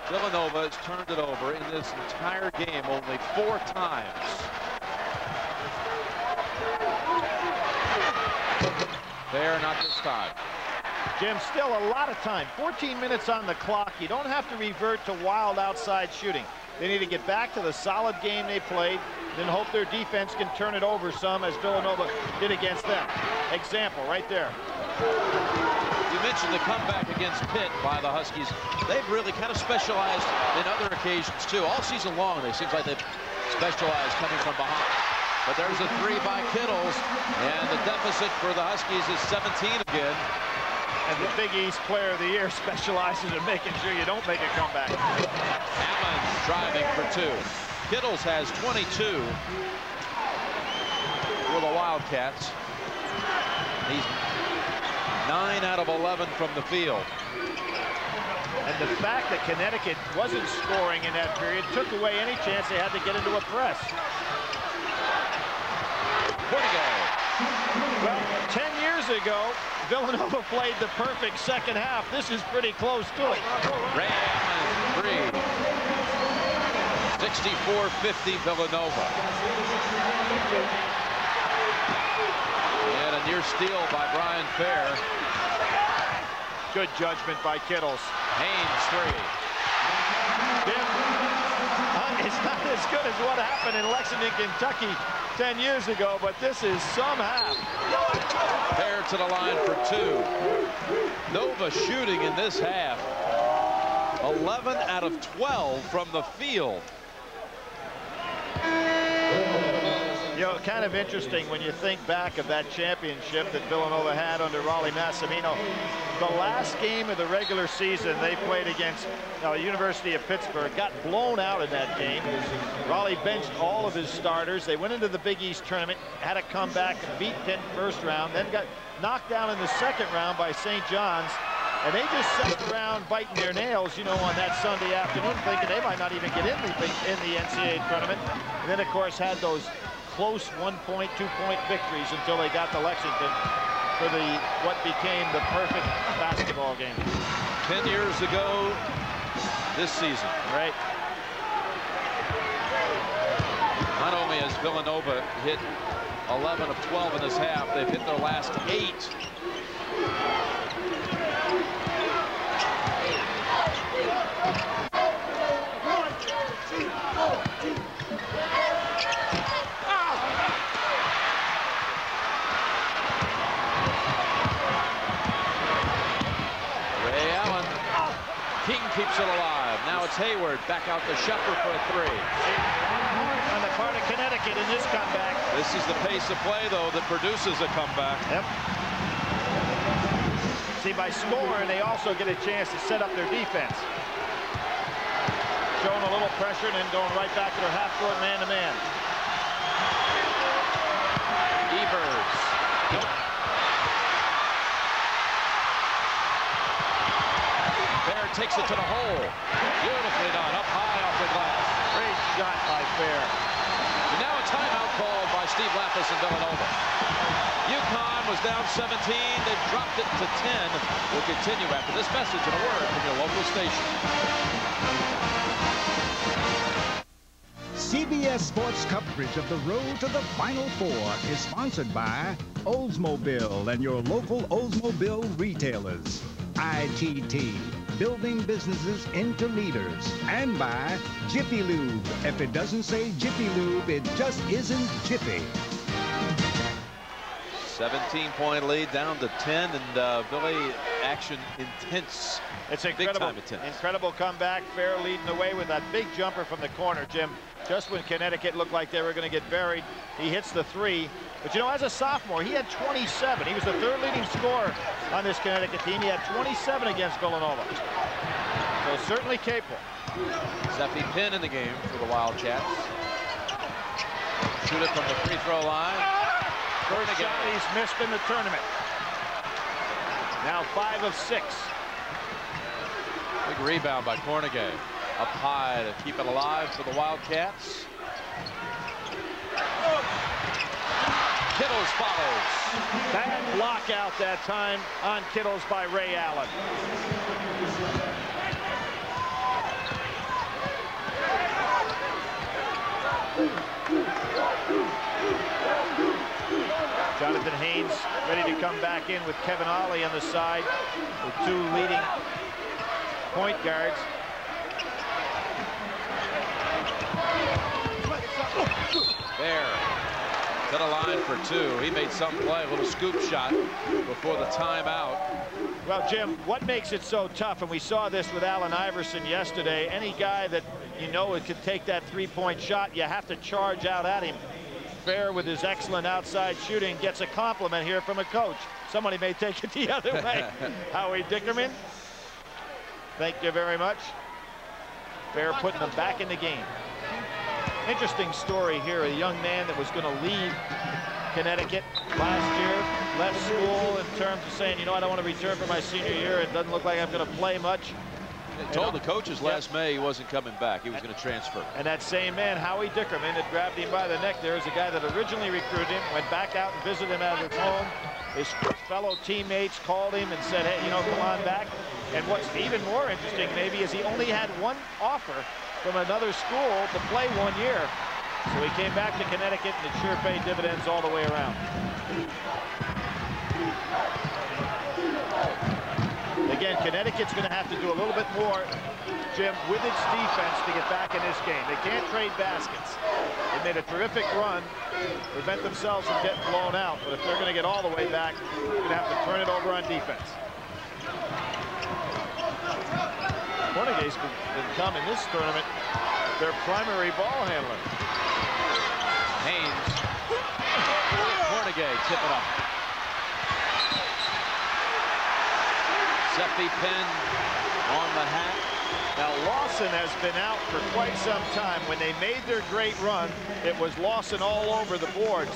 Villanova has turned it over in this entire game only 4 times. Fair, not this time. Jim, still a lot of time. 14 minutes on the clock. You don't have to revert to wild outside shooting. They need to get back to the solid game they played, then hope their defense can turn it over some as Villanova did against them. Example right there. You mentioned the comeback against Pitt by the Huskies. They've really kind of specialized in other occasions too. All season long, they seem like they've specialized coming from behind. But there's a 3 by Kittles, and the deficit for the Huskies is 17 again. And the Big East Player of the Year specializes in making sure you don't make a comeback. Hammond driving for 2. Kittles has 22 for the Wildcats. He's 9 out of 11 from the field. And the fact that Connecticut wasn't scoring in that period took away any chance they had to get into a press. Well, 10 years ago, Villanova played the perfect second half. This is pretty close to it. Ray Allen, 3. 64-50 Villanova. And a near steal by Brian Fair. Good judgment by Kittles. Haynes, 3. It's not as good as what happened in Lexington, Kentucky 10 years ago, but this is some half. Fair to the line for 2. Nova shooting in this half 11 out of 12 from the field. You know, kind of interesting when you think back of that championship that Villanova had under Raleigh Massimino. The last game of the regular season they played against University of Pittsburgh got blown out in that game. Raleigh benched all of his starters. They went into the Big East tournament, had a comeback, beat Pitt first round, then got knocked down in the second round by St. John's. And they just sat around biting their nails, you know, on that Sunday afternoon, thinking they might not even get in the NCAA tournament. And then, of course, had those close 1-point, 2-point victories until they got to Lexington for what became the perfect basketball game. 10 years ago this season. Right. Not only has Villanova hit 11 of 12 in this half, they've hit their last 8. Keeps it alive. Now it's Hayward back out to Sheffer for a 3. On the part of Connecticut in this comeback. This is the pace of play, though, that produces a comeback. Yep. See, by scoring, they also get a chance to set up their defense. Showing a little pressure and then going right back to their half-court man-to-man. Evers. Nope. Fair takes it to the hole. Beautifully done, up high off the glass. Great shot by Fair. And now a timeout called by Steve Lapis in Villanova. UConn was down 17. They've dropped it to 10. We'll continue after this message and a word from your local station. CBS Sports coverage of the road to the Final Four is sponsored by Oldsmobile and your local Oldsmobile retailers. ITT, building businesses into leaders. And by Jiffy Lube. If it doesn't say Jiffy Lube, it just isn't Jiffy. 17-point lead down to 10, and Billy, action intense. It's incredible, incredible comeback. Fair leading the way with that big jumper from the corner, Jim. Just when Connecticut looked like they were going to get buried, he hits the 3. But you know, as a sophomore, he had 27. He was the 3rd leading scorer on this Connecticut team. He had 27 against Villanova. So certainly capable. Zephy Penn in the game for the Wildcats. Shoot it from the free throw line. First shot he's missed in the tournament. Now 5 of 6. Big rebound by Cornegay. Up high to keep it alive for the Wildcats. Kittles follows. Bad block out that time on Kittles by Ray Allen. Jonathan Haynes ready to come back in with Kevin Ollie on the side, with 2 leading point guards. There. To the line for 2. He made some play, a little scoop shot before the timeout. Well, Jim, what makes it so tough, and we saw this with Allen Iverson yesterday, any guy that you know it could take that 3-point shot, you have to charge out at him. Fair, with his excellent outside shooting, gets a compliment here from a coach. Somebody may take it the other way. Howie Dickerman, thank you very much. Fair putting them back in the game. Interesting story here. A young man that was going to leave Connecticut last year, left school in terms of saying, you know, I don't want to return for my senior year. It doesn't look like I'm going to play much. He told the coaches last May he wasn't coming back. He was going to transfer. And that same man, Howie Dickerman, that grabbed him by the neck there, is a guy that originally recruited him, went back out and visited him at his home. His fellow teammates called him and said, hey, you know, come on back. And what's even more interesting maybe is he only had one offer from another school to play 1 year. So he came back to Connecticut, and it sure paid dividends all the way around. Again, Connecticut's going to have to do a little bit more, Jim, with its defense to get back in this game. They can't trade baskets. They made a terrific run, prevent themselves from getting blown out. But if they're going to get all the way back, they're going to have to turn it over on defense. Cornegay's become in this tournament their primary ball handler. Haynes. Cornegay tip it up. Seppi Penn on the hat. Now Lawson has been out for quite some time. When they made their great run, it was Lawson all over the boards.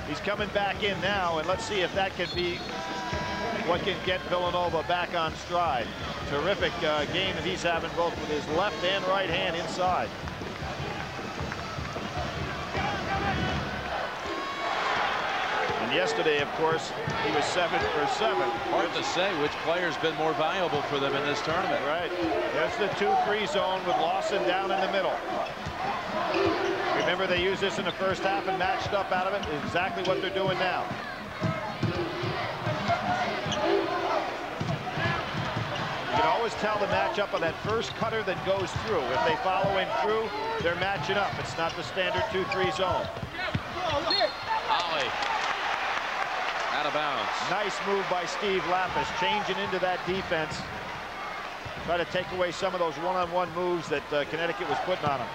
He's coming back in now, and let's see if that can be what can get Villanova back on stride. Terrific game that he's having, both with his left and right hand inside. And yesterday, of course, he was 7 for 7. Hard to say which player's been more valuable for them in this tournament. Right. There's the 2-3 zone with Lawson down in the middle. Remember, they used this in the first half and matched up out of it. Exactly what they're doing now. You can always tell the matchup of that first cutter that goes through. If they follow him through, they're matching up. It's not the standard 2-3 zone. Ollie. Out of bounds. Nice move by Steve Lapis, changing into that defense. Try to take away some of those one-on-one moves that Connecticut was putting on him.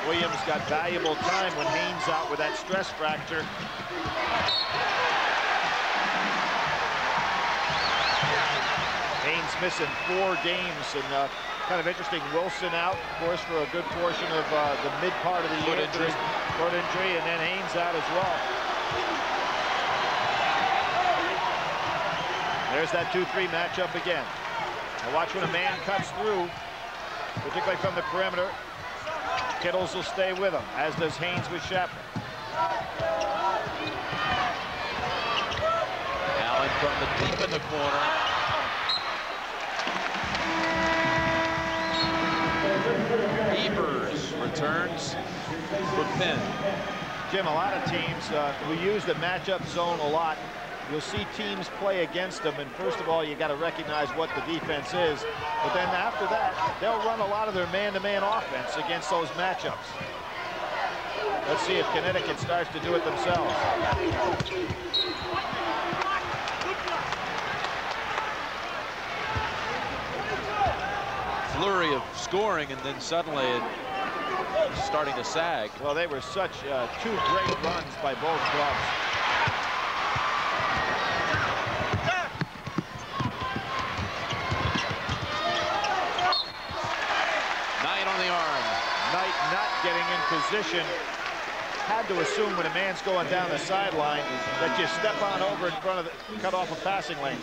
Williams got valuable time when Haynes out with that stress fracture. Haynes missing 4 games, and kind of interesting. Wilson out, of course, for a good portion of the mid part of the year. Foot injury, and then Haynes out as well. There's that 2-3 matchup again. Now watch when a man cuts through, particularly from the perimeter. Kittles will stay with him, as does Haynes with Shapner. Allen from the deep in the corner. Evers returns for Penn. Jim, a lot of teams who use the matchup zone a lot. You'll see teams play against them, and first of all, you got to recognize what the defense is. But then after that, they'll run a lot of their man-to-man offense against those matchups. Let's see if Connecticut starts to do it themselves. Flurry of scoring, and then suddenly it starting to sag. Well, they were such 2 great runs by both clubs. Knight on the not getting in position. Had to assume when a man's going down the sideline that you step on over in front of the, cut off a passing lane.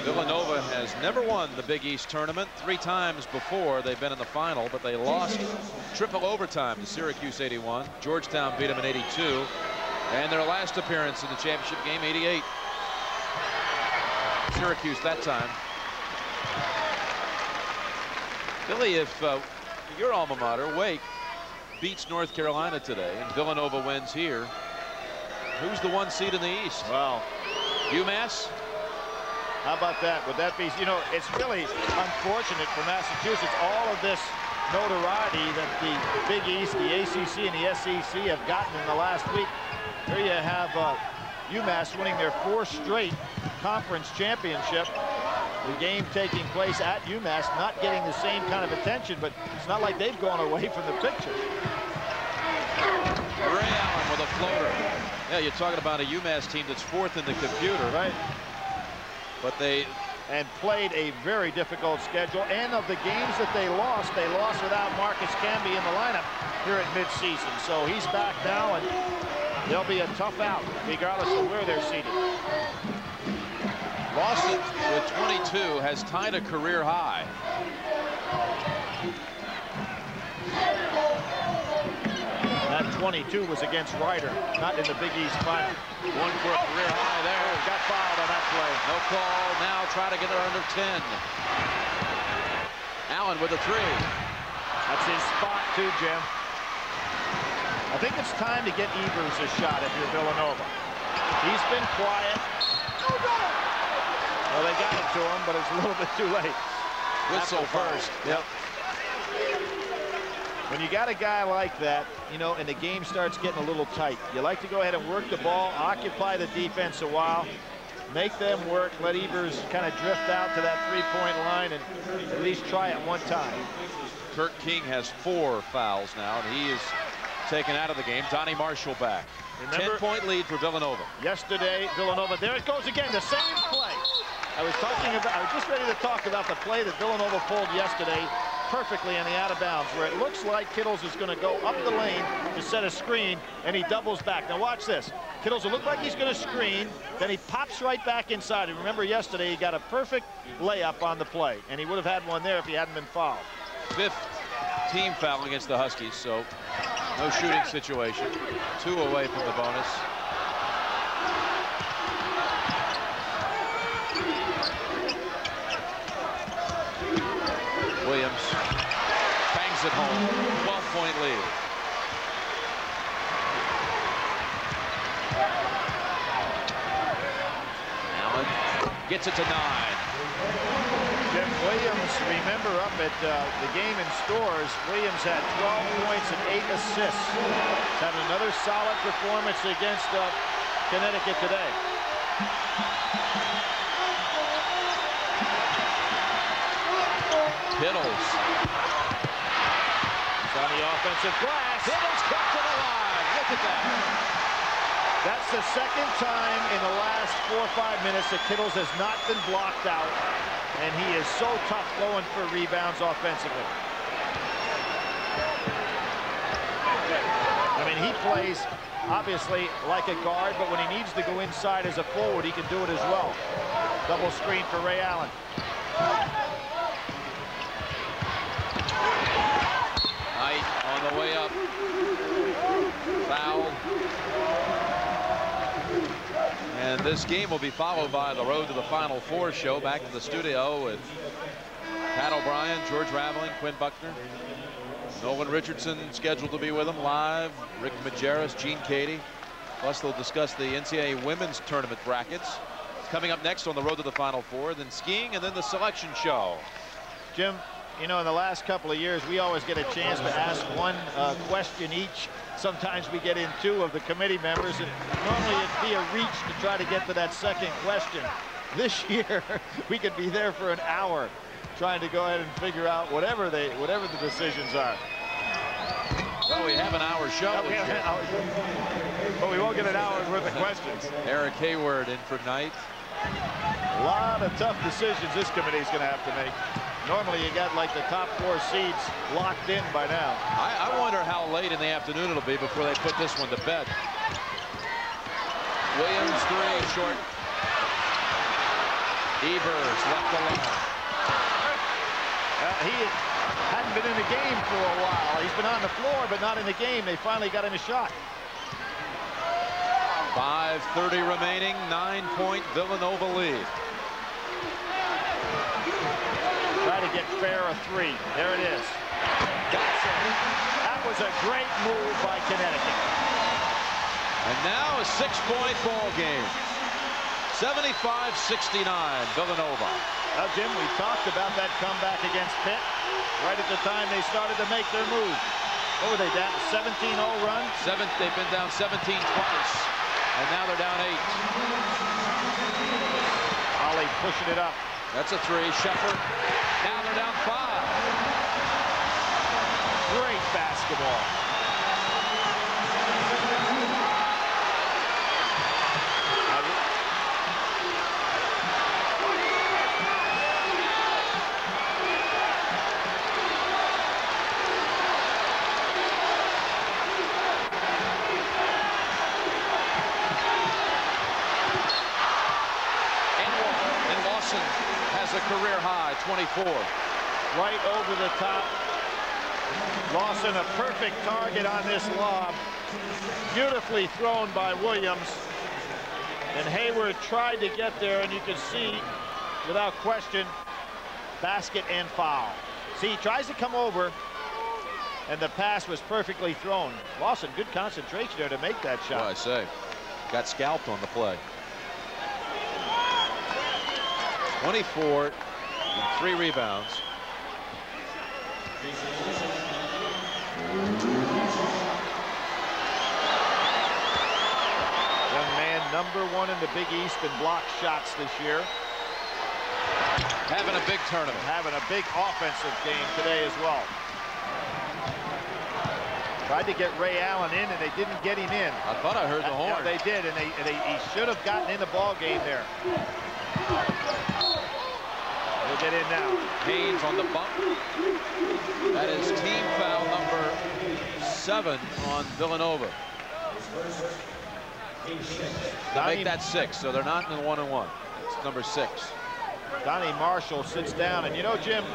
Villanova has never won the Big East tournament. 3 times before they've been in the final, but they lost triple overtime to Syracuse 81. Georgetown beat them in 82. And their last appearance in the championship game, 88. Syracuse that time. Billy, if your alma mater, Wake, beats North Carolina today and Villanova wins here, who's the 1 seed in the East? Well, UMass? How about that? Would that be, you know, it's really unfortunate for Massachusetts, all of this notoriety that the Big East, the ACC, and the SEC have gotten in the last week. Here you have UMass winning their 4th straight conference championship. The game taking place at UMass, not getting the same kind of attention, but it's not like they've gone away from the picture. Ray Allen with a floater. Yeah, you're talking about a UMass team that's 4th in the computer. Right. But they played a very difficult schedule, and of the games that they lost without Marcus Camby in the lineup here at midseason. So he's back now, and they'll be a tough out regardless of where they're seated. Boston with 22 has tied a career high. That 22 was against Ryder, not in the Big East final. 1 for a career high there. Got fouled on that play. No call. Now try to get it under 10. Allen with a 3. That's his spot too, Jim. I think it's time to get Evers a shot if you're Villanova. He's been quiet. Well, they got it to him, but it's a little bit too late. Whistle first. Yep. When you got a guy like that, you know, and the game starts getting a little tight, you like to go ahead and work the ball, occupy the defense a while, make them work, let Evers kind of drift out to that 3-point line and at least try it one time. Kirk King has 4 fouls now, and he is taken out of the game. Donnie Marshall back. 10-point lead for Villanova. Yesterday, Villanova, there it goes again, the same play. I was just ready to talk about the play that Villanova pulled yesterday perfectly in the out of bounds, where it looks like Kittles is going to go up the lane to set a screen, and he doubles back. Now watch this. Kittles will look like he's going to screen, then he pops right back inside. And remember yesterday, he got a perfect layup on the play, and he would have had one there if he hadn't been fouled. 5th team foul against the Huskies, so no shooting situation. 2 away from the bonus. Williams bangs it home. 12-point lead. Allen gets it to 9. Jim Williams, remember up at the game in Stores, Williams had 12 points and 8 assists. He's had another solid performance against Connecticut today. Kittles. It's on the offensive glass. Kittles kept it alive. Look at that. That's the 2nd time in the last 4 or 5 minutes that Kittles has not been blocked out, and he is so tough going for rebounds offensively. I mean, he plays obviously like a guard, but when he needs to go inside as a forward, he can do it as well. Double screen for Ray Allen. Knight on the way up. Foul. And this game will be followed by the Road to the Final Four show. Back to the studio with Pat O'Brien, George Raveling, Quinn Buckner. Nolan Richardson scheduled to be with them live. Rick Majerus, Gene Cady. Plus they'll discuss the NCAA women's tournament brackets. Coming up next on the Road to the Final Four, then skiing, and then the selection show. Jim, you know, in the last couple of years, we always get a chance to ask one question each. Sometimes we get in 2 of the committee members, and normally it'd be a reach to try to get to that 2nd question. This year, we could be there for an hour trying to go ahead and figure out whatever the decisions are. Well, we have an hour show. But we won't get an hour's worth of questions. Eric Hayward in for Knight. A lot of tough decisions this committee is going to have to make. Normally, you got like the top 4 seeds locked in by now. I wonder how late in the afternoon it'll be before they put this one to bed. Williams 3 short. Evers left alone. He hadn't been in the game for a while. He's been on the floor, but not in the game. They finally got him a shot. 5:30 remaining, 9-point Villanova lead. Try to get Fair a 3. There it is. That was a great move by Connecticut. And now a 6-point ball game. 75-69 Villanova. Now, Jim, we talked about that comeback against Pitt right at the time they started to make their move. What were they down? 17-0 run? They've been down 17 twice, and now they're down 8. Ollie pushing it up. That's a 3. Shepard. Now they're down 5. Great basketball. Has a career high 24. Right over the top. Lawson, a perfect target on this lob. Beautifully thrown by Williams. And Hayward tried to get there, and you can see, without question, basket and foul. See, he tries to come over, and the pass was perfectly thrown. Lawson, good concentration there to make that shot. Well, I say, got scalped on the play. 24 and 3 rebounds. Young man, #1 in the Big East in block shots this year. Having a big tournament. Having a big offensive game today as well. Tried to get Ray Allen in, and they didn't get him in. I thought I heard the horn. Yeah, they did, and he should have gotten in the ball game there. He'll get in now. Haynes on the bump. That is team foul number 7 on Villanova. They'll make that 6, so they're not in the 1-and-1. It's number 6. Donnie Marshall sits down, and you know, Jim,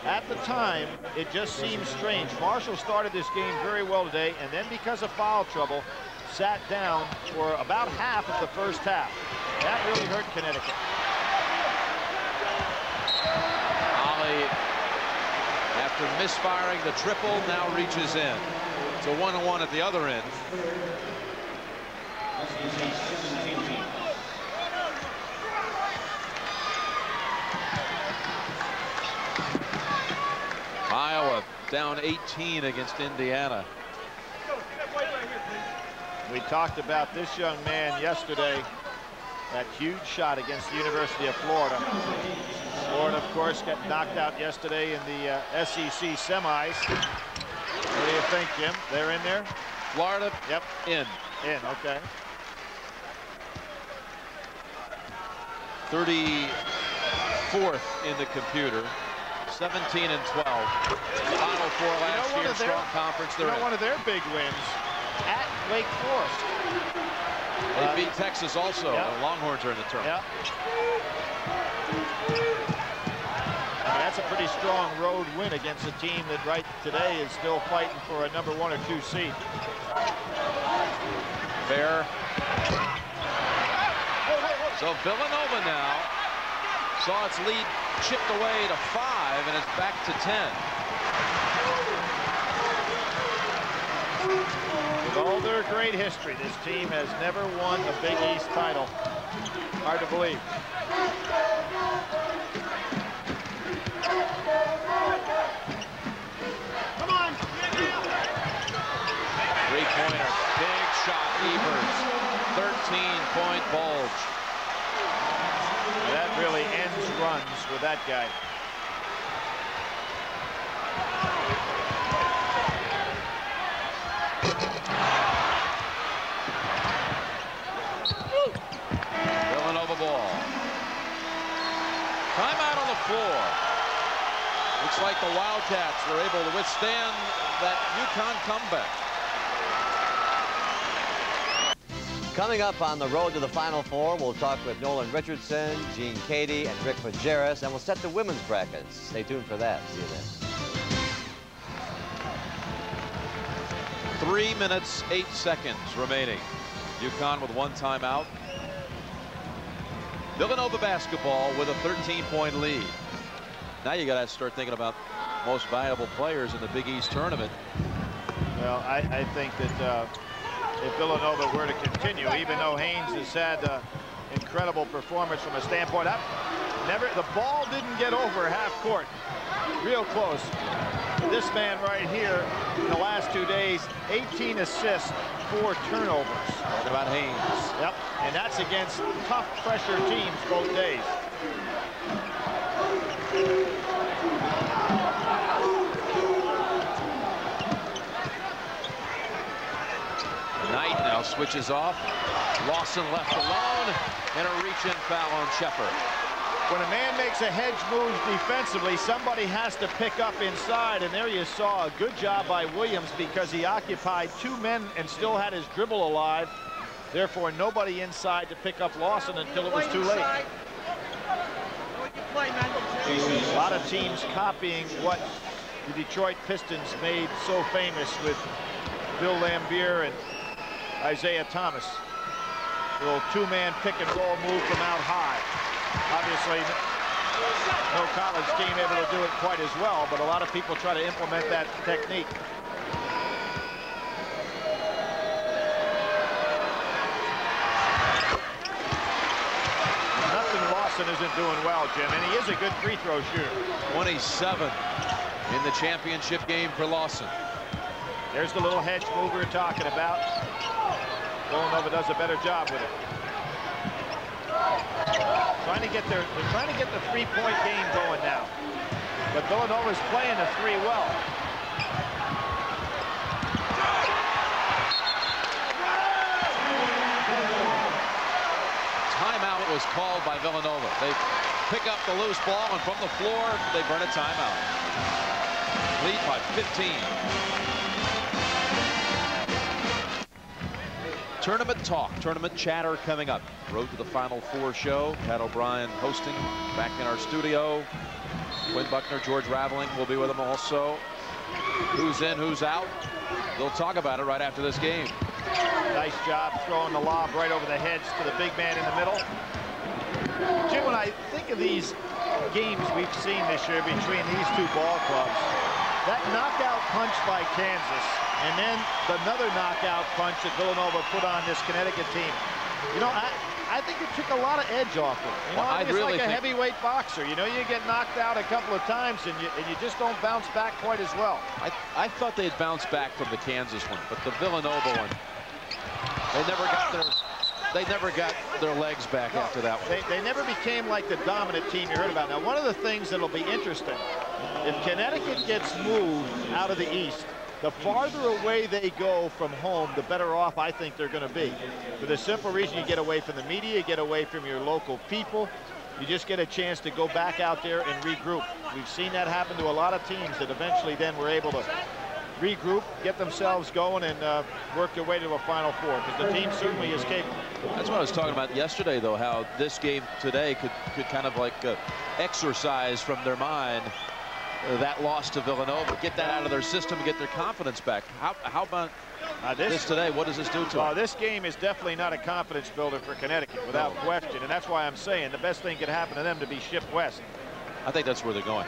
at the time, it just seems strange. Marshall started this game very well today, and then because of foul trouble, sat down for about half of the first half. That really hurt Connecticut. Ollie, after misfiring the triple, now reaches in. It's a 1-on-1 at the other end. Iowa down 18 against Indiana. We talked about this young man yesterday. That huge shot against the University of Florida. Florida, of course, got knocked out yesterday in the SEC semis. What do you think, Jim? They're in there? Florida, yep, in, okay. 34th in the computer. 17 and 12. Final 4 last year, strong conference. They're in. One of their big wins at Wake Forest. They beat Texas also. Yep. The Longhorns are in the tournament. Yep. I mean, that's a pretty strong road win against a team that right today is still fighting for a number 1 or 2 seed. Fair. So Villanova now saw its lead chipped away to 5, and it's back to 10. With all their great history, this team has never won a Big East title. Hard to believe. Come on. Three-pointer, big shot, Evers. 13-point bulge. That really ends runs with that guy. Villanova ball. Timeout on the floor. Looks like the Wildcats were able to withstand that UConn comeback. Coming up on the road to the Final Four, we'll talk with Nolan Richardson, Gene Cady, and Rick Majerus, and we'll set the women's brackets. Stay tuned for that. See you then. 3 minutes, 8 seconds remaining. UConn with 1 timeout. Villanova basketball with a 13-point lead. Now you got to start thinking about most valuable players in the Big East tournament. Well, I think that if Villanova were to continue, even though Haynes has had incredible performance from a standpoint, the ball didn't get over half court. Real close. This man right here in the last 2 days, 18 assists, 4 turnovers. Talk about Haynes. Yep, and that's against tough pressure teams both days. Knight now switches off. Lawson left alone, and a reach-in foul on Shepard. When a man makes a hedge move defensively, somebody has to pick up inside, and there you saw a good job by Williams because he occupied 2 men and still had his dribble alive. Therefore, nobody inside to pick up Lawson until it was too late. A lot of teams copying what the Detroit Pistons made so famous with Bill Lambier and Isaiah Thomas. The little 2-man pick-and-roll move from out high. Obviously, no college team able to do it quite as well, but a lot of people try to implement that technique. Nothing Lawson isn't doing well, Jim, and he is a good free throw shooter. 27 in the championship game for Lawson. There's the little hedge move we were talking about. Villanova does a better job with it. They're trying to get the 3-point game going now. But Villanova's playing the 3 well. Timeout was called by Villanova. They pick up the loose ball, and from the floor, they burn a timeout. Lead by 15. Tournament talk, tournament chatter coming up. Road to the Final Four show. Pat O'Brien hosting back in our studio. Quinn Buckner, George Raveling will be with him also. Who's in, who's out? They'll talk about it right after this game. Nice job throwing the lob right over the heads to the big man in the middle. Jim, when I think of these games we've seen this year between these 2 ball clubs, that knockout punch by Kansas and then another knockout punch that Villanova put on this Connecticut team. You know, I think it took a lot of edge off it. You know, well, it's really like a heavyweight boxer. You know, you get knocked out a couple of times and you just don't bounce back quite as well. I thought they'd bounce back from the Kansas one, but the Villanova one, they never got their legs back after that one. They never became like the dominant team you heard about. Now, one of the things that'll be interesting, if Connecticut gets moved out of the East, the farther away they go from home, the better off I think they're going to be. For the simple reason, you get away from the media, you get away from your local people. You just get a chance to go back out there and regroup. We've seen that happen to a lot of teams that eventually then were able to regroup, get themselves going, and work their way to a Final Four, because the team certainly is capable. That's what I was talking about yesterday, though, how this game today could kind of like exercise from their mind that loss to Villanova, get that out of their system, get their confidence back. How about this today? What does this do to them? This game is definitely not a confidence builder for Connecticut, without question, and that's why I'm saying the best thing could happen to them to be shipped west. I think that's where they're going.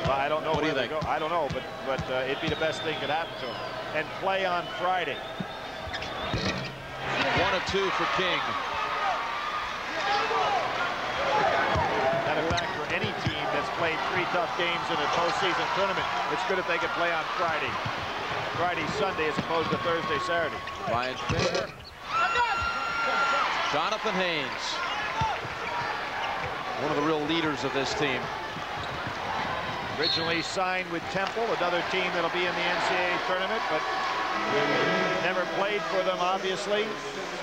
Well, I don't know. What do you think? I don't know, but it'd be the best thing could happen to them. And play on Friday. 1 of 2 for King. Matter of fact, for any team that's played 3 tough games in a postseason tournament, it's good if they can play on Friday. Friday, Sunday, as opposed to Thursday, Saturday. Ryan Fair. Jonathan Haynes. One of the real leaders of this team. Originally signed with Temple, another team that'll be in the NCAA tournament, but never played for them, obviously.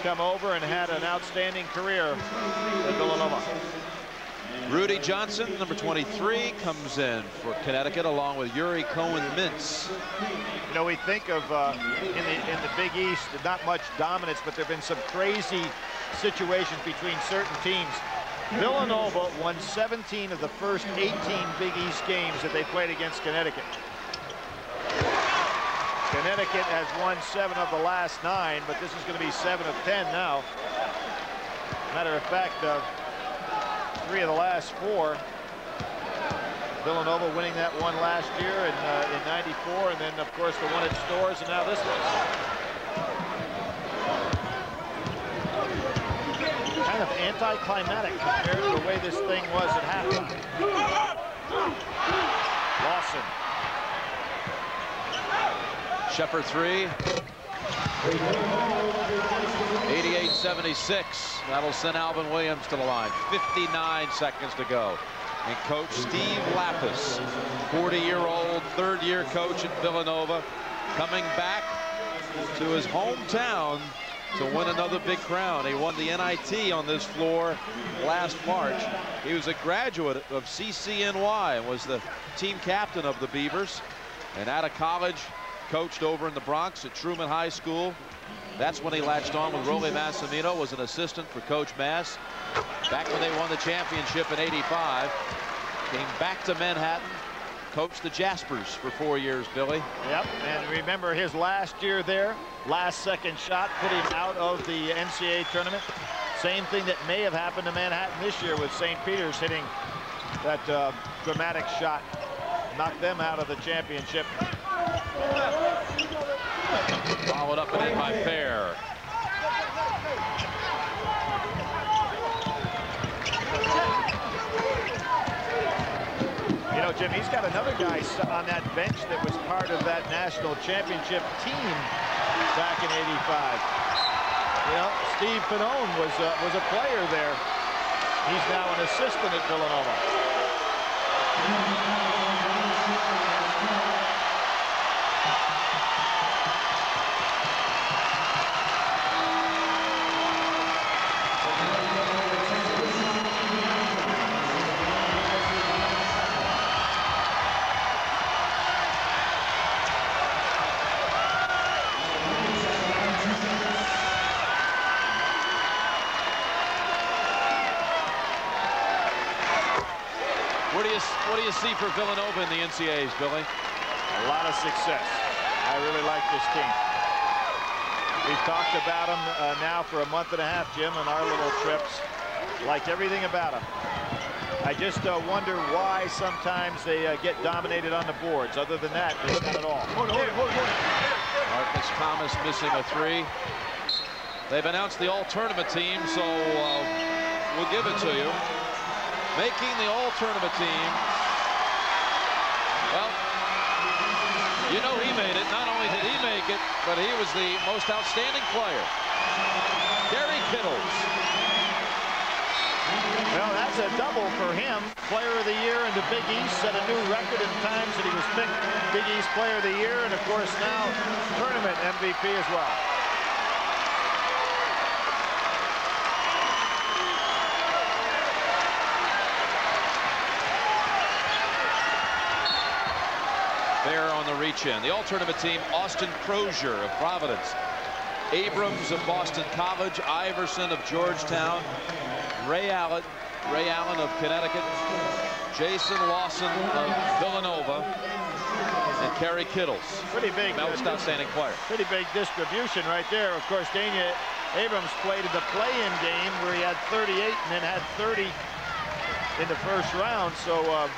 Come over and had an outstanding career at Villanova. Rudy Johnson, number 23, comes in for Connecticut along with Yuri Cohen-Mintz. You know, we think of in the Big East, not much dominance, but there have been some crazy situations between certain teams. Villanova won 17 of the first 18 Big East games that they played against Connecticut. Connecticut has won 7 of the last 9, but this is going to be 7 of 10 now. Matter of fact, 3 of the last 4. Villanova winning that one last year in '94, and then of course the one at Storrs, and now this one. Kind of anticlimactic compared to the way this thing was at halftime. Lawson. Shepherd 3. 88-76. That'll send Alvin Williams to the line. 59 seconds to go. And coach Steve Lapis, 40-year-old, third-year coach at Villanova, coming back to his hometown to win another big crown. He won the NIT on this floor last March. He was a graduate of CCNY and was the team captain of the Beavers. And out of college, coached over in the Bronx at Truman High School. That's when he latched on with Rolly Massimino, was an assistant for Coach Mass. Back when they won the championship in '85, came back to Manhattan, coached the Jaspers for 4 years, Billy. Yep, and remember his last year there, last second shot put him out of the NCAA tournament. Same thing that may have happened to Manhattan this year with St. Peter's hitting that dramatic shot, knocked them out of the championship. Followed up and in by Fair. You know, Jim, he's got another guy on that bench that was part of that national championship team back in '85. You know, Steve Pannone was a player there. He's now an assistant at Villanova. What do you see for Villanova in the NCAAs, Billy? A lot of success. I really like this team. We've talked about them now for a month and a half, Jim, on our little trips. Liked everything about them. I just wonder why sometimes they get dominated on the boards. Other than that, it's not at all. Marcus Thomas missing a 3. They've announced the all-tournament team, so we'll give it to you. Making the all-tournament team. Well, you know he made it. Not only did he make it, but he was the most outstanding player. Gary Kittles. Well, that's a double for him. Player of the Year in the Big East, set a new record in times that he was picked Big East Player of the Year, and of course now tournament MVP as well. There on the reach-in. The all-tournament team, Austin Crozier of Providence, Abrams of Boston College, Iverson of Georgetown, Ray Allen of Connecticut, Jason Lawson of Villanova, and Kerry Kittles. Pretty big. Most outstanding player. Pretty big distribution right there. Of course, Dania Abrams played in the play-in game where he had 38 and then had 30 in the first round. So, what,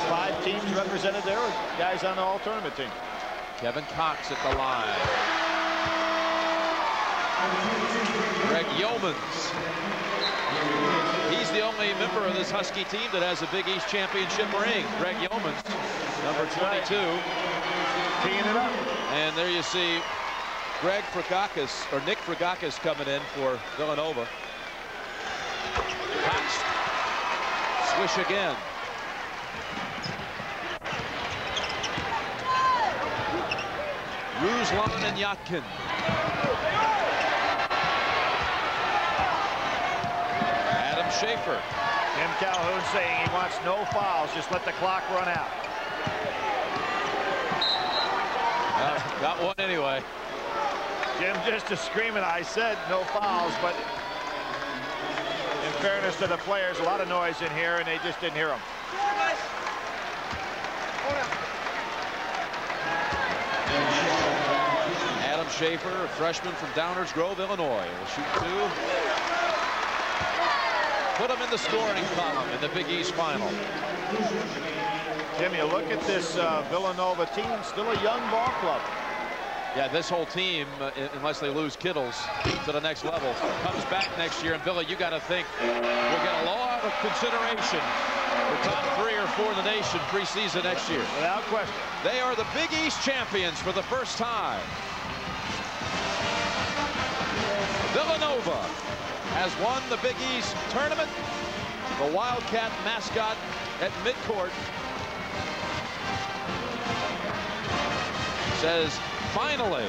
5 teams represented there with guys on the all-tournament team. Kevin Cox at the line. Greg Yeomans. He's the only member of this Husky team that has a Big East championship ring. Greg Yeomans, number 22. Teeing it up. And there you see Greg Fragakis, or Nick Fragakis, coming in for Villanova. Cox. Swish again. Ruslan and Yatkin. Adam Schaefer. Jim Calhoun saying he wants no fouls, just let the clock run out. Got one anyway. Jim just is screaming, I said no fouls, but in fairness to the players, a lot of noise in here, and they just didn't hear him. Adam Schaefer, a freshman from Downers Grove, Illinois, will shoot 2. Put him in the scoring column in the Big East final. Jim, you look at this Villanova team, still a young ball club. Yeah, this whole team, unless they lose Kittles to the next level, comes back next year. And Villa, you got to think, will get a lot of consideration for top 3 or 4 in the nation preseason next year. Without question. They are the Big East champions for the first time. Villanova has won the Big East tournament. The Wildcat mascot at midcourt says, finally,